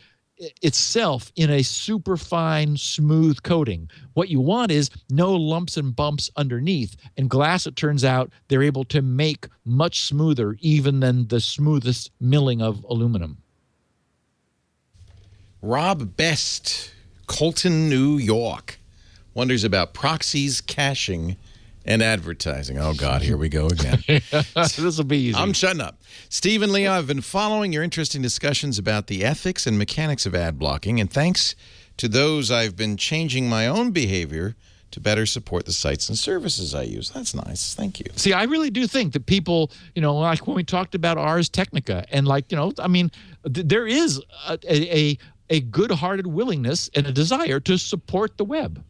itself in a super fine, smooth coating. What you want is no lumps and bumps underneath. And glass, it turns out, they're able to make much smoother even than the smoothest milling of aluminum. Rob Best, Colton, New York, wonders about proxies, caching, and advertising. Oh, God, here we go again. This will be easy. I'm shutting up. Steve and Leo, I've been following your interesting discussions about the ethics and mechanics of ad blocking, and thanks to those, I've been changing my own behavior to better support the sites and services I use. That's nice. Thank you. See, I really do think that people, like when we talked about Ars Technica, and there is a good-hearted willingness and a desire to support the web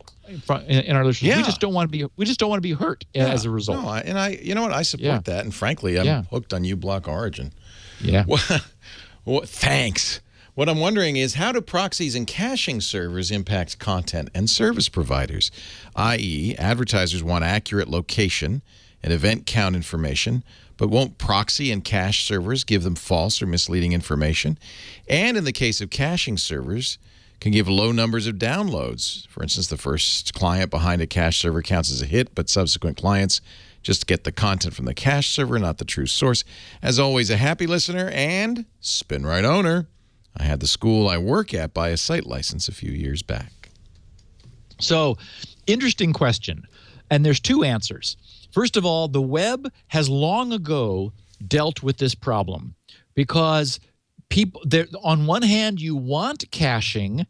in our listeners. Yeah. We just don't want to be hurt as a result. No, you know what? I support that, and frankly, I'm hooked on Ublock Origin. Yeah. Well, thanks. What I'm wondering is, how do proxies and caching servers impact content and service providers? I.e., advertisers want accurate location and event count information, but won't proxy and cache servers give them false or misleading information? And in the case of caching servers, can give low numbers of downloads. For instance, the first client behind a cache server counts as a hit, but subsequent clients just get the content from the cache server, not the true source. As always, a happy listener and Spinrite owner. I had the school I work at buy a site license a few years back. So, interesting question. And there's two answers. First of all, the web has long ago dealt with this problem because on one hand, you want caching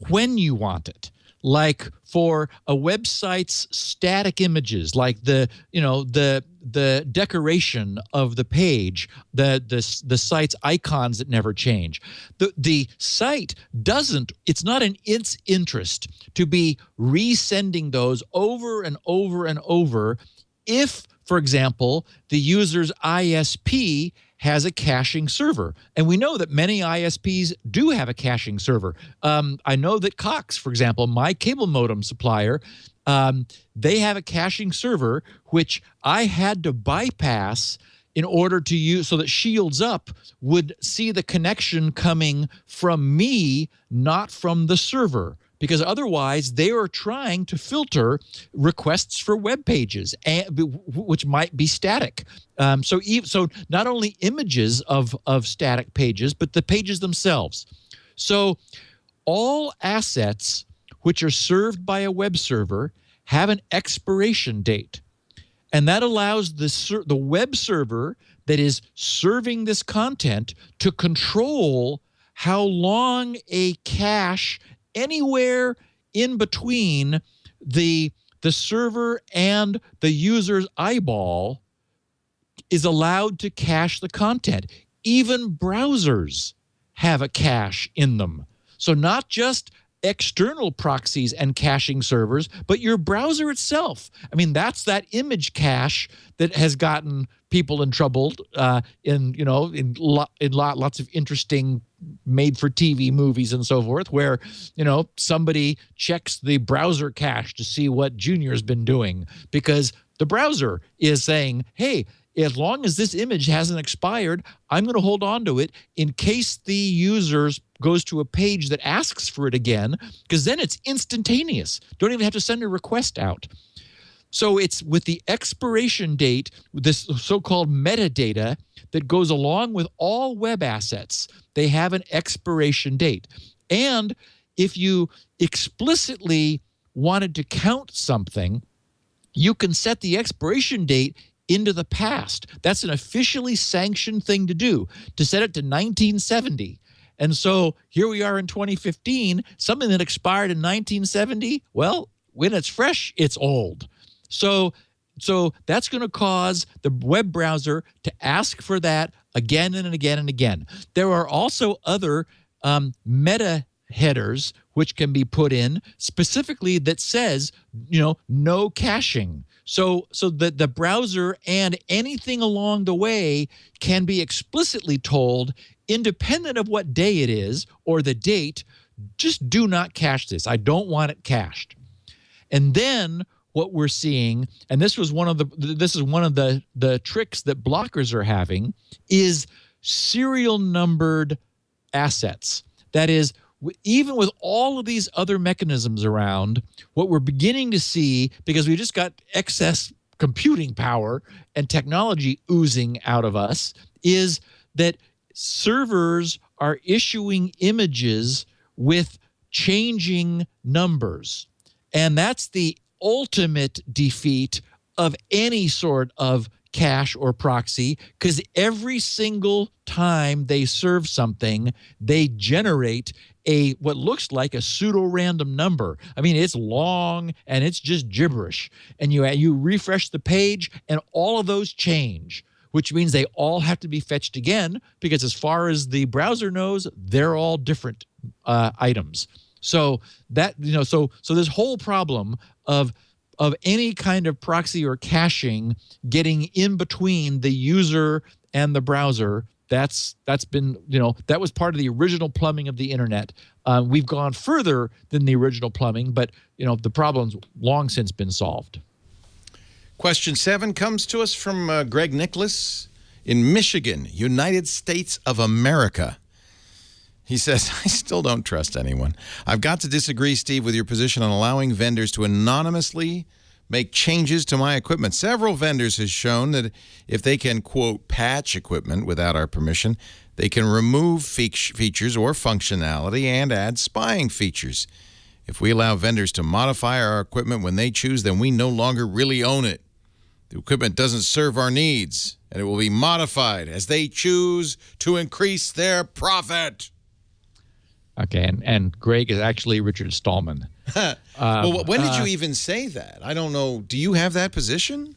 when you want it. Like for a website's static images, like the decoration of the page, the site's icons that never change. The site doesn't. It's not in its interest to be resending those over and over and over. If, for example, the user's ISP has a caching server. And we know that many ISPs do have a caching server. I know that Cox, for example, my cable modem supplier, they have a caching server, which I had to bypass in order to use, so that Shields Up would see the connection coming from me, not from the server. Because otherwise, they are trying to filter requests for web pages, which might be static. So not only images of static pages, but the pages themselves. So all assets which are served by a web server have an expiration date. And that allows the web server that is serving this content to control how long a cache anywhere in between the server and the user's eyeball is allowed to cache the content. Even browsers have a cache in them. So not just external proxies and caching servers, but your browser itself. I mean, that's that image cache that has gotten people in trouble in lots of interesting made-for-TV movies and so forth, where somebody checks the browser cache to see what Junior's been doing because the browser is saying, hey, as long as this image hasn't expired, I'm going to hold on to it in case the user goes to a page that asks for it again, because then it's instantaneous. Don't even have to send a request out. So it's with the expiration date, this so-called metadata that goes along with all web assets. They have an expiration date. And if you explicitly wanted to count something, you can set the expiration date into the past. That's an officially sanctioned thing to do, to set it to 1970. And so here we are in 2015, something that expired in 1970, well, when it's fresh, it's old. So that's going to cause the web browser to ask for that again and again and again. There are also other meta headers which can be put in specifically that says, no caching. So that the browser and anything along the way can be explicitly told, independent of what day it is or the date, just do not cache this. I don't want it cached. And then what we're seeing, and this is one of the tricks that blockers are having, is serial numbered assets. That is, even with all of these other mechanisms around, what we're beginning to see, because we just got excess computing power and technology oozing out of us, is that servers are issuing images with changing numbers. And that's the ultimate defeat of any sort of cache or proxy, because every single time they serve something, they generate what looks like a pseudo-random number. I mean, it's long and it's just gibberish. And you refresh the page and all of those change, which means they all have to be fetched again, because as far as the browser knows, they're all different items. So that, so this whole problem of any kind of proxy or caching getting in between the user and the browser, that's been, that was part of the original plumbing of the internet. We've gone further than the original plumbing, but, the problem's long since been solved. Question 7 comes to us from Greg Nicholas in Michigan, United States of America. He says, I still don't trust anyone. I've got to disagree, Steve, with your position on allowing vendors to anonymously make changes to my equipment. Several vendors have shown that if they can, quote, patch equipment without our permission, they can remove features or functionality and add spying features. If we allow vendors to modify our equipment when they choose, then we no longer really own it. The equipment doesn't serve our needs, and it will be modified as they choose to increase their profit. Okay, and Greg is actually Richard Stallman. Well, when did you even say that? I don't know. Do you have that position?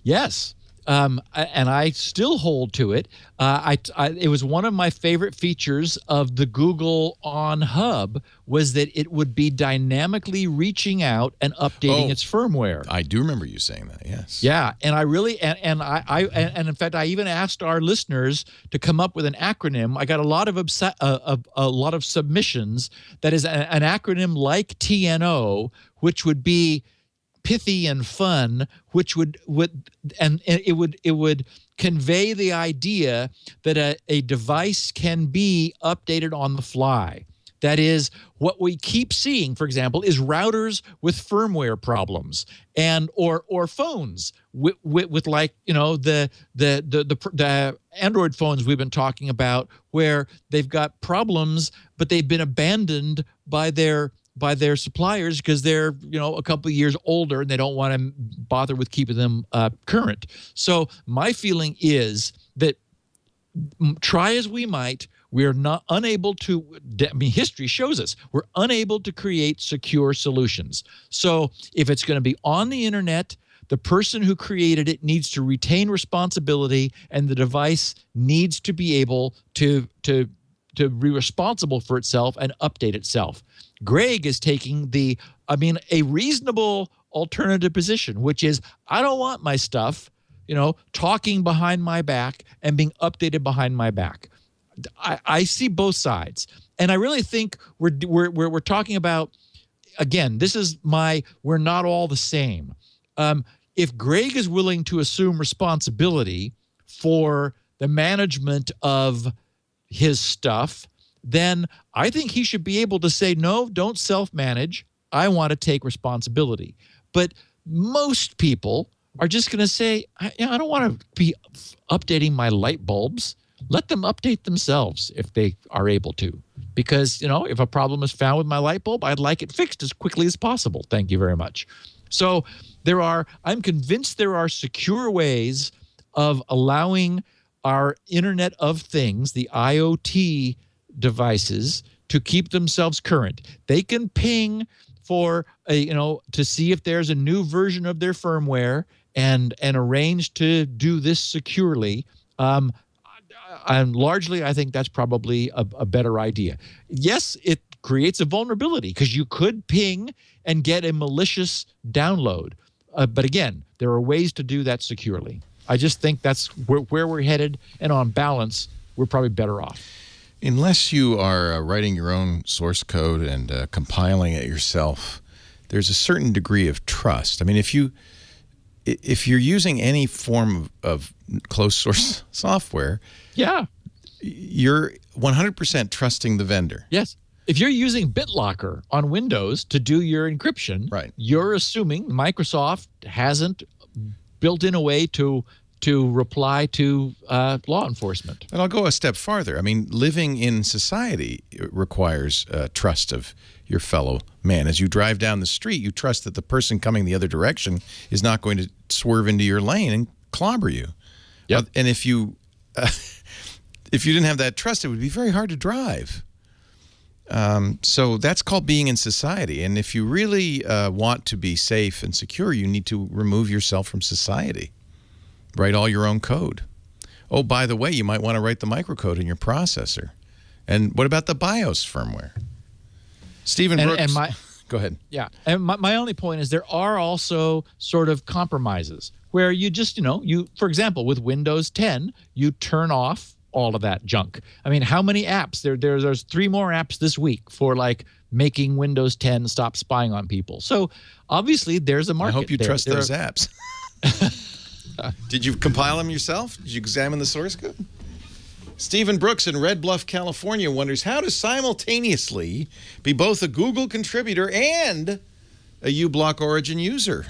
Yes. And I still hold to it. It was one of my favorite features of the Google On Hub was that it would be dynamically reaching out and updating its firmware. I do remember you saying that. Yes. Yeah, and I really and in fact I even asked our listeners to come up with an acronym. I got a lot of submissions that is an acronym like TNO, which would be pithy and fun, which would convey the idea that a device can be updated on the fly. That is, what we keep seeing, for example, is routers with firmware problems, and or phones with like the Android phones we've been talking about, where they've got problems, but they've been abandoned by their suppliers because they're a couple of years older and they don't want to bother with keeping them current. So my feeling is that try as we might, we are not unable to. History shows us we're unable to create secure solutions. So if it's going to be on the internet, the person who created it needs to retain responsibility, and the device needs to be able to to be responsible for itself and update itself. Greg is taking a reasonable alternative position, which is I don't want my stuff, talking behind my back and being updated behind my back. I see both sides, and I really think we're talking about, again, this is we're not all the same. If Greg is willing to assume responsibility for the management of his stuff, then I think he should be able to say, no, don't self-manage. I want to take responsibility. But most people are just going to say, I don't want to be updating my light bulbs. Let them update themselves if they are able to. Because, if a problem is found with my light bulb, I'd like it fixed as quickly as possible. Thank you very much. So I'm convinced there are secure ways of allowing our Internet of Things, the IoT devices, to keep themselves current. They can ping for to see if there's a new version of their firmware and arrange to do this securely. And largely, I think that's probably a better idea. Yes, it creates a vulnerability because you could ping and get a malicious download. But again, there are ways to do that securely. I just think that's where we're headed, and on balance, we're probably better off. Unless you are writing your own source code and compiling it yourself, there's a certain degree of trust. I mean, if you're using any form of closed source software, you're 100% trusting the vendor. Yes. If you're using BitLocker on Windows to do your encryption, you're assuming Microsoft hasn't built in a way to reply to law enforcement. And I'll go a step farther. I mean, living in society requires trust of your fellow man. As you drive down the street, you trust that the person coming the other direction is not going to swerve into your lane and clobber you. Yep. And if you didn't have that trust, it would be very hard to drive. So that's called being in society. And if you really want to be safe and secure, you need to remove yourself from society. Write all your own code. Oh, by the way, you might want to write the microcode in your processor. And what about the BIOS firmware? Stephen Brooks. Go ahead. Yeah. And my only point is there are also sort of compromises where you just, for example, with Windows 10, you turn off all of that junk. I mean, how many apps? There's 3 more apps this week for making Windows 10 stop spying on people. So obviously there's a market. I hope you trust those apps. Did you compile them yourself? Did you examine the source code? Stephen Brooks in Red Bluff, California wonders how to simultaneously be both a Google contributor and a Ublock Origin user.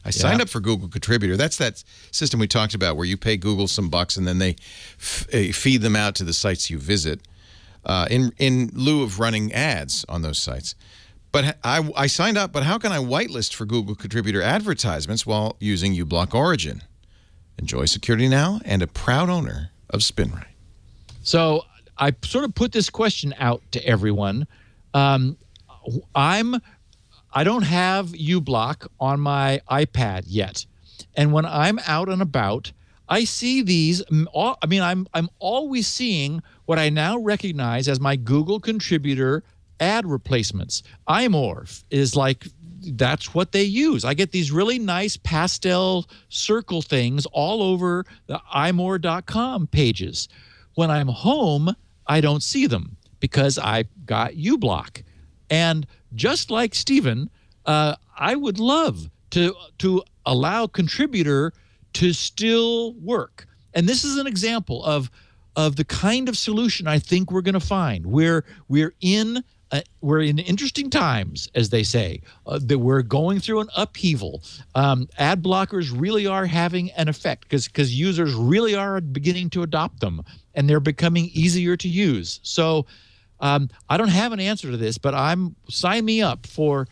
I signed up for Google Contributor. That's that system we talked about where you pay Google some bucks and then they feed them out to the sites you visit in lieu of running ads on those sites. But I signed up, but how can I whitelist for Google Contributor advertisements while using Ublock Origin? Enjoy security now and a proud owner of Spinrite. So I sort of put this question out to everyone. I don't have Ublock on my iPad yet. And when I'm out and about, I see these. I'm always seeing what I now recognize as my Google Contributor ad replacements. iMorph is that's what they use. I get these really nice pastel circle things all over the imore.com pages. When I'm home, I don't see them because I got Ublock. And just like Stephen, I would love to allow Contributor to still work. And this is an example of the kind of solution I think we're going to find. We're in interesting times, as they say, that we're going through an upheaval. Ad blockers really are having an effect because users really are beginning to adopt them, and they're becoming easier to use. So I don't have an answer to this, but sign me up for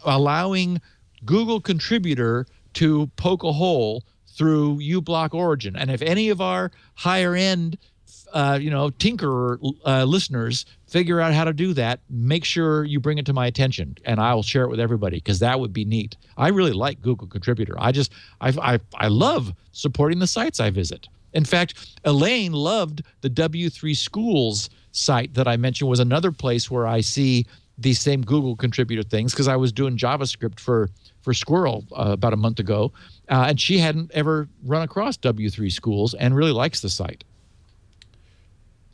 allowing Google Contributor to poke a hole through Ublock Origin. And if any of our higher end tinkerer listeners figure out how to do that, make sure you bring it to my attention, and I will share it with everybody because that would be neat. I really like Google Contributor. I love supporting the sites I visit. In fact, Elaine loved the W3 Schools site that I mentioned was another place where I see these same Google contributor things, because I was doing JavaScript for Squirrel about a month ago, and she hadn't ever run across W3 Schools and really likes the site.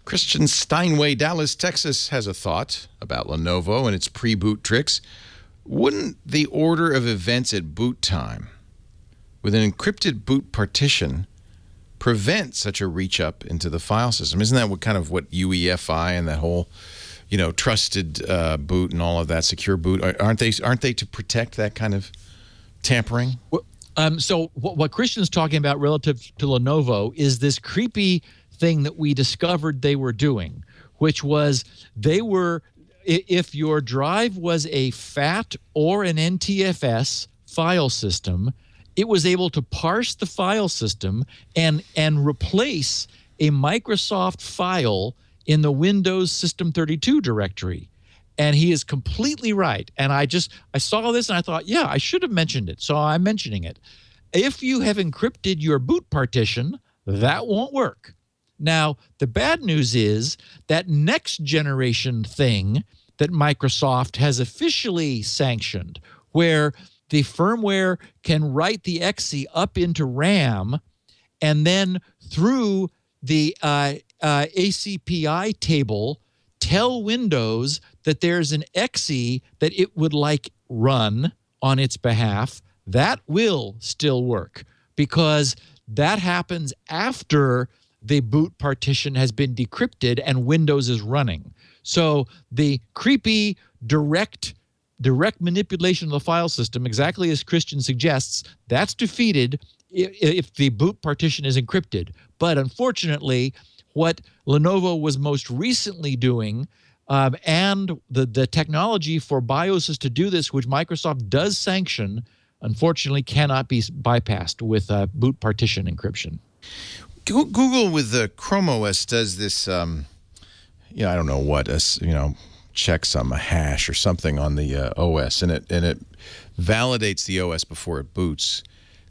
Christian Steinway, Dallas, Texas, has a thought about Lenovo and its pre-boot tricks. Wouldn't the order of events at boot time with an encrypted boot partition prevent such a reach up into the file system? Isn't that what UEFI and that whole, trusted boot and all of that, secure boot, aren't they to protect that kind of tampering? So what Christian's talking about relative to Lenovo is this creepy thing that we discovered they were doing, which was if your drive was a FAT or an NTFS file system, it was able to parse the file system and replace a Microsoft file in the Windows System 32 directory. And he is completely right. And I saw this and I thought, yeah, I should have mentioned it. So I'm mentioning it. If you have encrypted your boot partition, that won't work. Now, the bad news is that next generation thing that Microsoft has officially sanctioned, where the firmware can write the exe up into RAM and then through the ACPI table tell Windows that there's an exe that it would like run on its behalf, that will still work, because that happens after the boot partition has been decrypted and Windows is running. So the creepy direct manipulation of the file system, exactly as Christian suggests, that's defeated if the boot partition is encrypted. But unfortunately, what Lenovo was most recently doing, and the technology for BIOSes to do this, which Microsoft does sanction, unfortunately cannot be bypassed with boot partition encryption. Google with the Chrome OS does this, I don't know what, checks a hash or something on the OS, and it validates the OS before it boots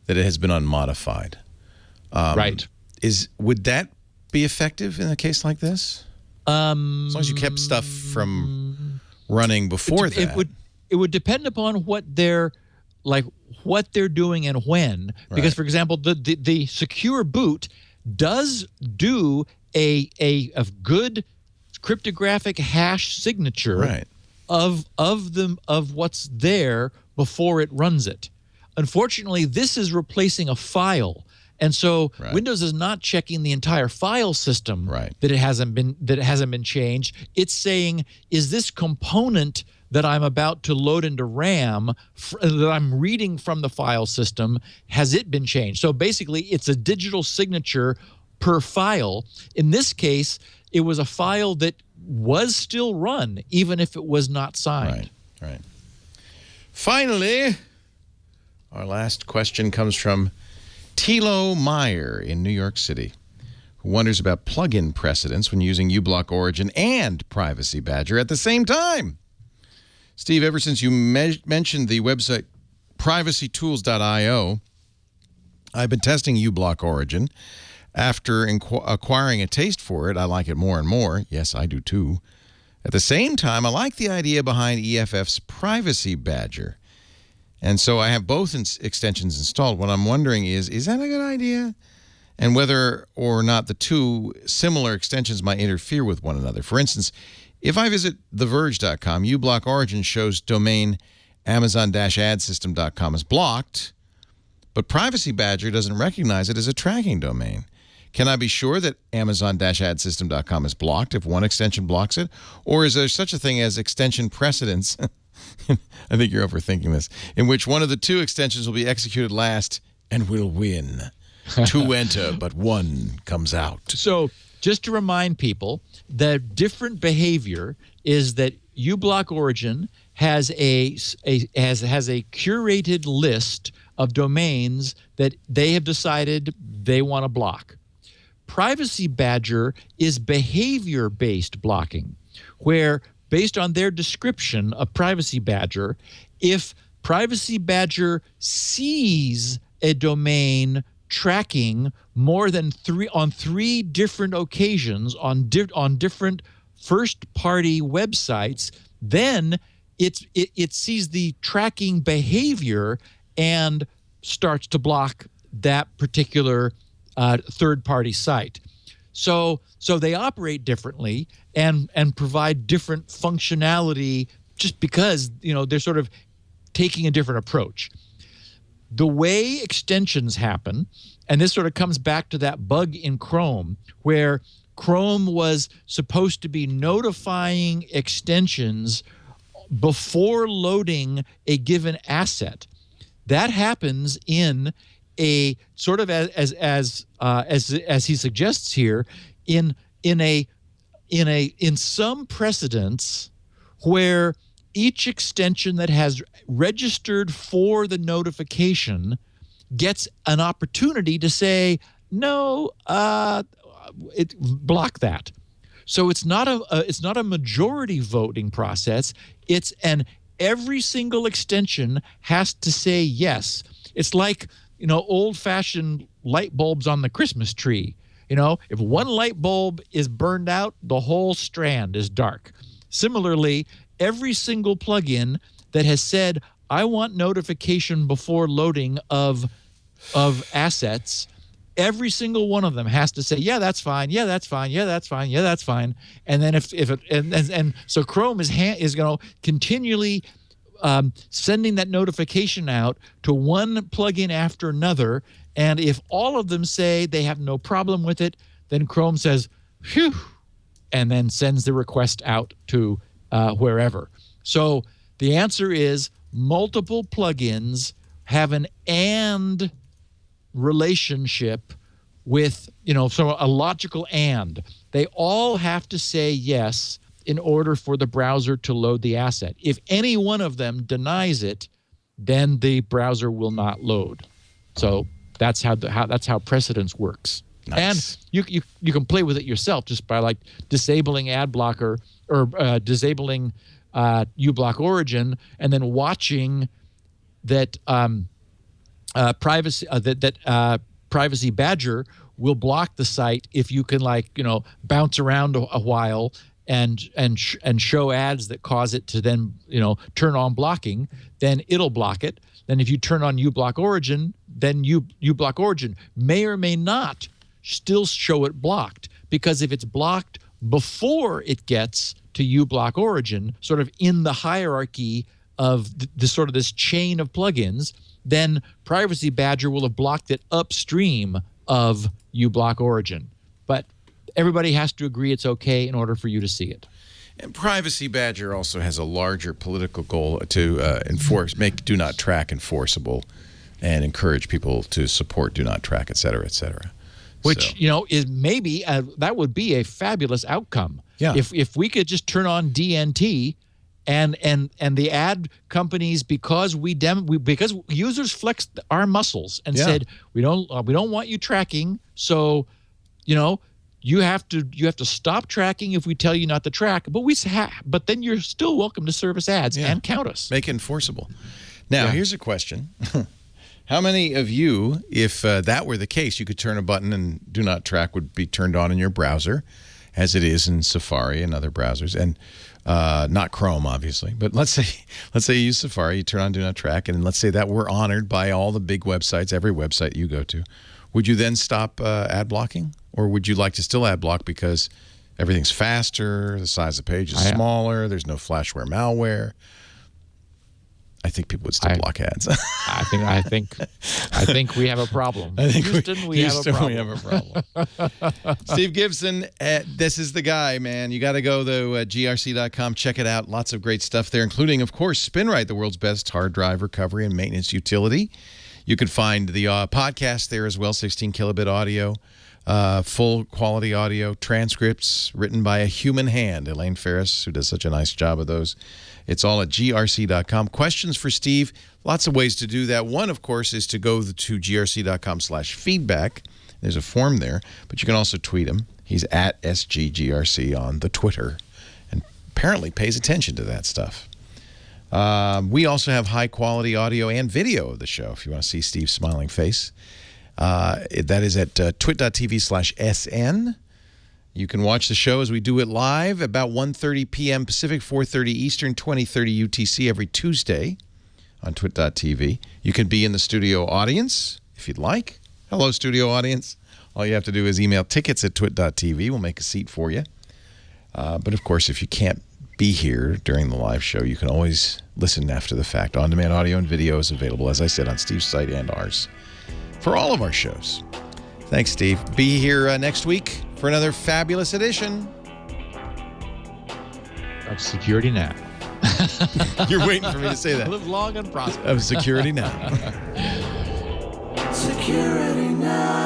that it has been unmodified. Right. Would that be effective in a case like this? As long as you kept stuff from running before that. It would depend upon what they're doing and when. Because, for example, the secure boot does do a good cryptographic hash signature of what's there before it runs it. Unfortunately, this is replacing a file, and so Windows is not checking the entire file system that it hasn't been changed. It's saying, is this component that I'm about to load into RAM, that I'm reading from the file system, has it been changed? So basically, it's a digital signature per file. In this case, it was a file that was still run, even if it was not signed. Right. Finally, our last question comes from Tilo Meyer in New York City, who wonders about plugin precedence when using Ublock Origin and Privacy Badger at the same time. Steve, ever since you mentioned the website privacytools.io, I've been testing Ublock Origin. After acquiring a taste for it, I like it more and more. Yes, I do too. At the same time, I like the idea behind EFF's Privacy Badger. And so I have both extensions installed. What I'm wondering is that a good idea? And whether or not the two similar extensions might interfere with one another. For instance, if I visit TheVerge.com, Ublock Origin shows domain Amazon-adsystem.com is blocked, but Privacy Badger doesn't recognize it as a tracking domain. Can I be sure that Amazon-adsystem.com is blocked if one extension blocks it? Or is there such a thing as extension precedence? I think you're overthinking this. In which one of the two extensions will be executed last and will win. Two enter, but one comes out. So just to remind people, the different behavior is that Ublock Origin has a curated list of domains that they have decided they want to block. Privacy Badger is behavior-based blocking, where based on their description of Privacy Badger, if Privacy Badger sees a domain tracking more than three different occasions on different first-party websites, then it sees the tracking behavior and starts to block that particular third-party site. So they operate differently and provide different functionality just because they're sort of taking a different approach. The way extensions happen, and this sort of comes back to that bug in Chrome, where Chrome was supposed to be notifying extensions before loading a given asset. That happens in a sort of as he suggests here, in some precedents where each extension that has registered for the notification gets an opportunity to say, no, block that. So it's not a majority voting process. It's every single extension has to say yes. It's like, old-fashioned light bulbs on the Christmas tree. If one light bulb is burned out, the whole strand is dark. Similarly, every single plugin that has said, I want notification before loading of assets, every single one of them has to say, yeah, that's fine. Yeah, that's fine. Yeah, that's fine. Yeah, that's fine. And then so Chrome is going to continually sending that notification out to one plugin after another. And if all of them say they have no problem with it, then Chrome says, phew, and then sends the request out to wherever. So the answer is multiple plugins have an and relationship with, so a logical and. They all have to say yes in order for the browser to load the asset. If any one of them denies it, then the browser will not load. So that's how precedence works. Nice. And you can play with it yourself just by disabling AdBlocker or disabling Ublock Origin, and then watching that Privacy Badger will block the site if you can bounce around a while and show ads that cause it to then turn on blocking. Then it'll block it. Then if you turn on Ublock Origin, then Ublock Origin may or may not still show it blocked, because if it's blocked before it gets to Ublock Origin, sort of in the hierarchy of this chain of plugins, then Privacy Badger will have blocked it upstream of Ublock Origin. But everybody has to agree it's okay in order for you to see it. And Privacy Badger also has a larger political goal to make Do Not Track enforceable and encourage people to support Do Not Track, et cetera, et cetera. Which, is maybe that would be a fabulous outcome. Yeah. If we could just turn on DNT and the ad companies, because because users flexed our muscles and said, we don't want you tracking, so you have to stop tracking if we tell you not to track, but then you're still welcome to service ads and count us. Make it enforceable. Now, here's a question. How many of you, if that were the case, you could turn a button and Do Not Track would be turned on in your browser, as it is in Safari and other browsers, and not Chrome, obviously. But let's say you use Safari, you turn on Do Not Track, and let's say that we're honored by all the big websites, every website you go to. Would you then stop ad blocking, or would you like to still ad block because everything's faster, the size of the page is smaller, there's no flashware malware? I think people would still block ads. I think we have a problem. Houston, we have a problem. Steve Gibson, this is the guy, man. You got to go to grc.com. Check it out. Lots of great stuff there, including, of course, Spinrite, the world's best hard drive recovery and maintenance utility. You can find the podcast there as well, 16 kilobit audio, full quality audio, transcripts written by a human hand, Elaine Ferris, who does such a nice job of those. It's all at grc.com. Questions for Steve? Lots of ways to do that. One, of course, is to go to grc.com/feedback. There's a form there, but you can also tweet him. He's at SGGRC on the Twitter, and apparently pays attention to that stuff. We also have high-quality audio and video of the show if you want to see Steve's smiling face. That is at twit.tv/SN. You can watch the show as we do it live about 1:30 p.m. Pacific, 4:30 Eastern, 20:30 UTC every Tuesday on twit.tv. You can be in the studio audience if you'd like. Hello, studio audience. All you have to do is email tickets@twit.tv. We'll make a seat for you. But, of course, if you can't be here during the live show, you can always listen after the fact. On-demand audio and video is available, as I said, on Steve's site and ours for all of our shows. Thanks, Steve. Be here next week for another fabulous edition Of Security Now. You're waiting for me to say that. Live long and prosper. Of Security Now. Security Now.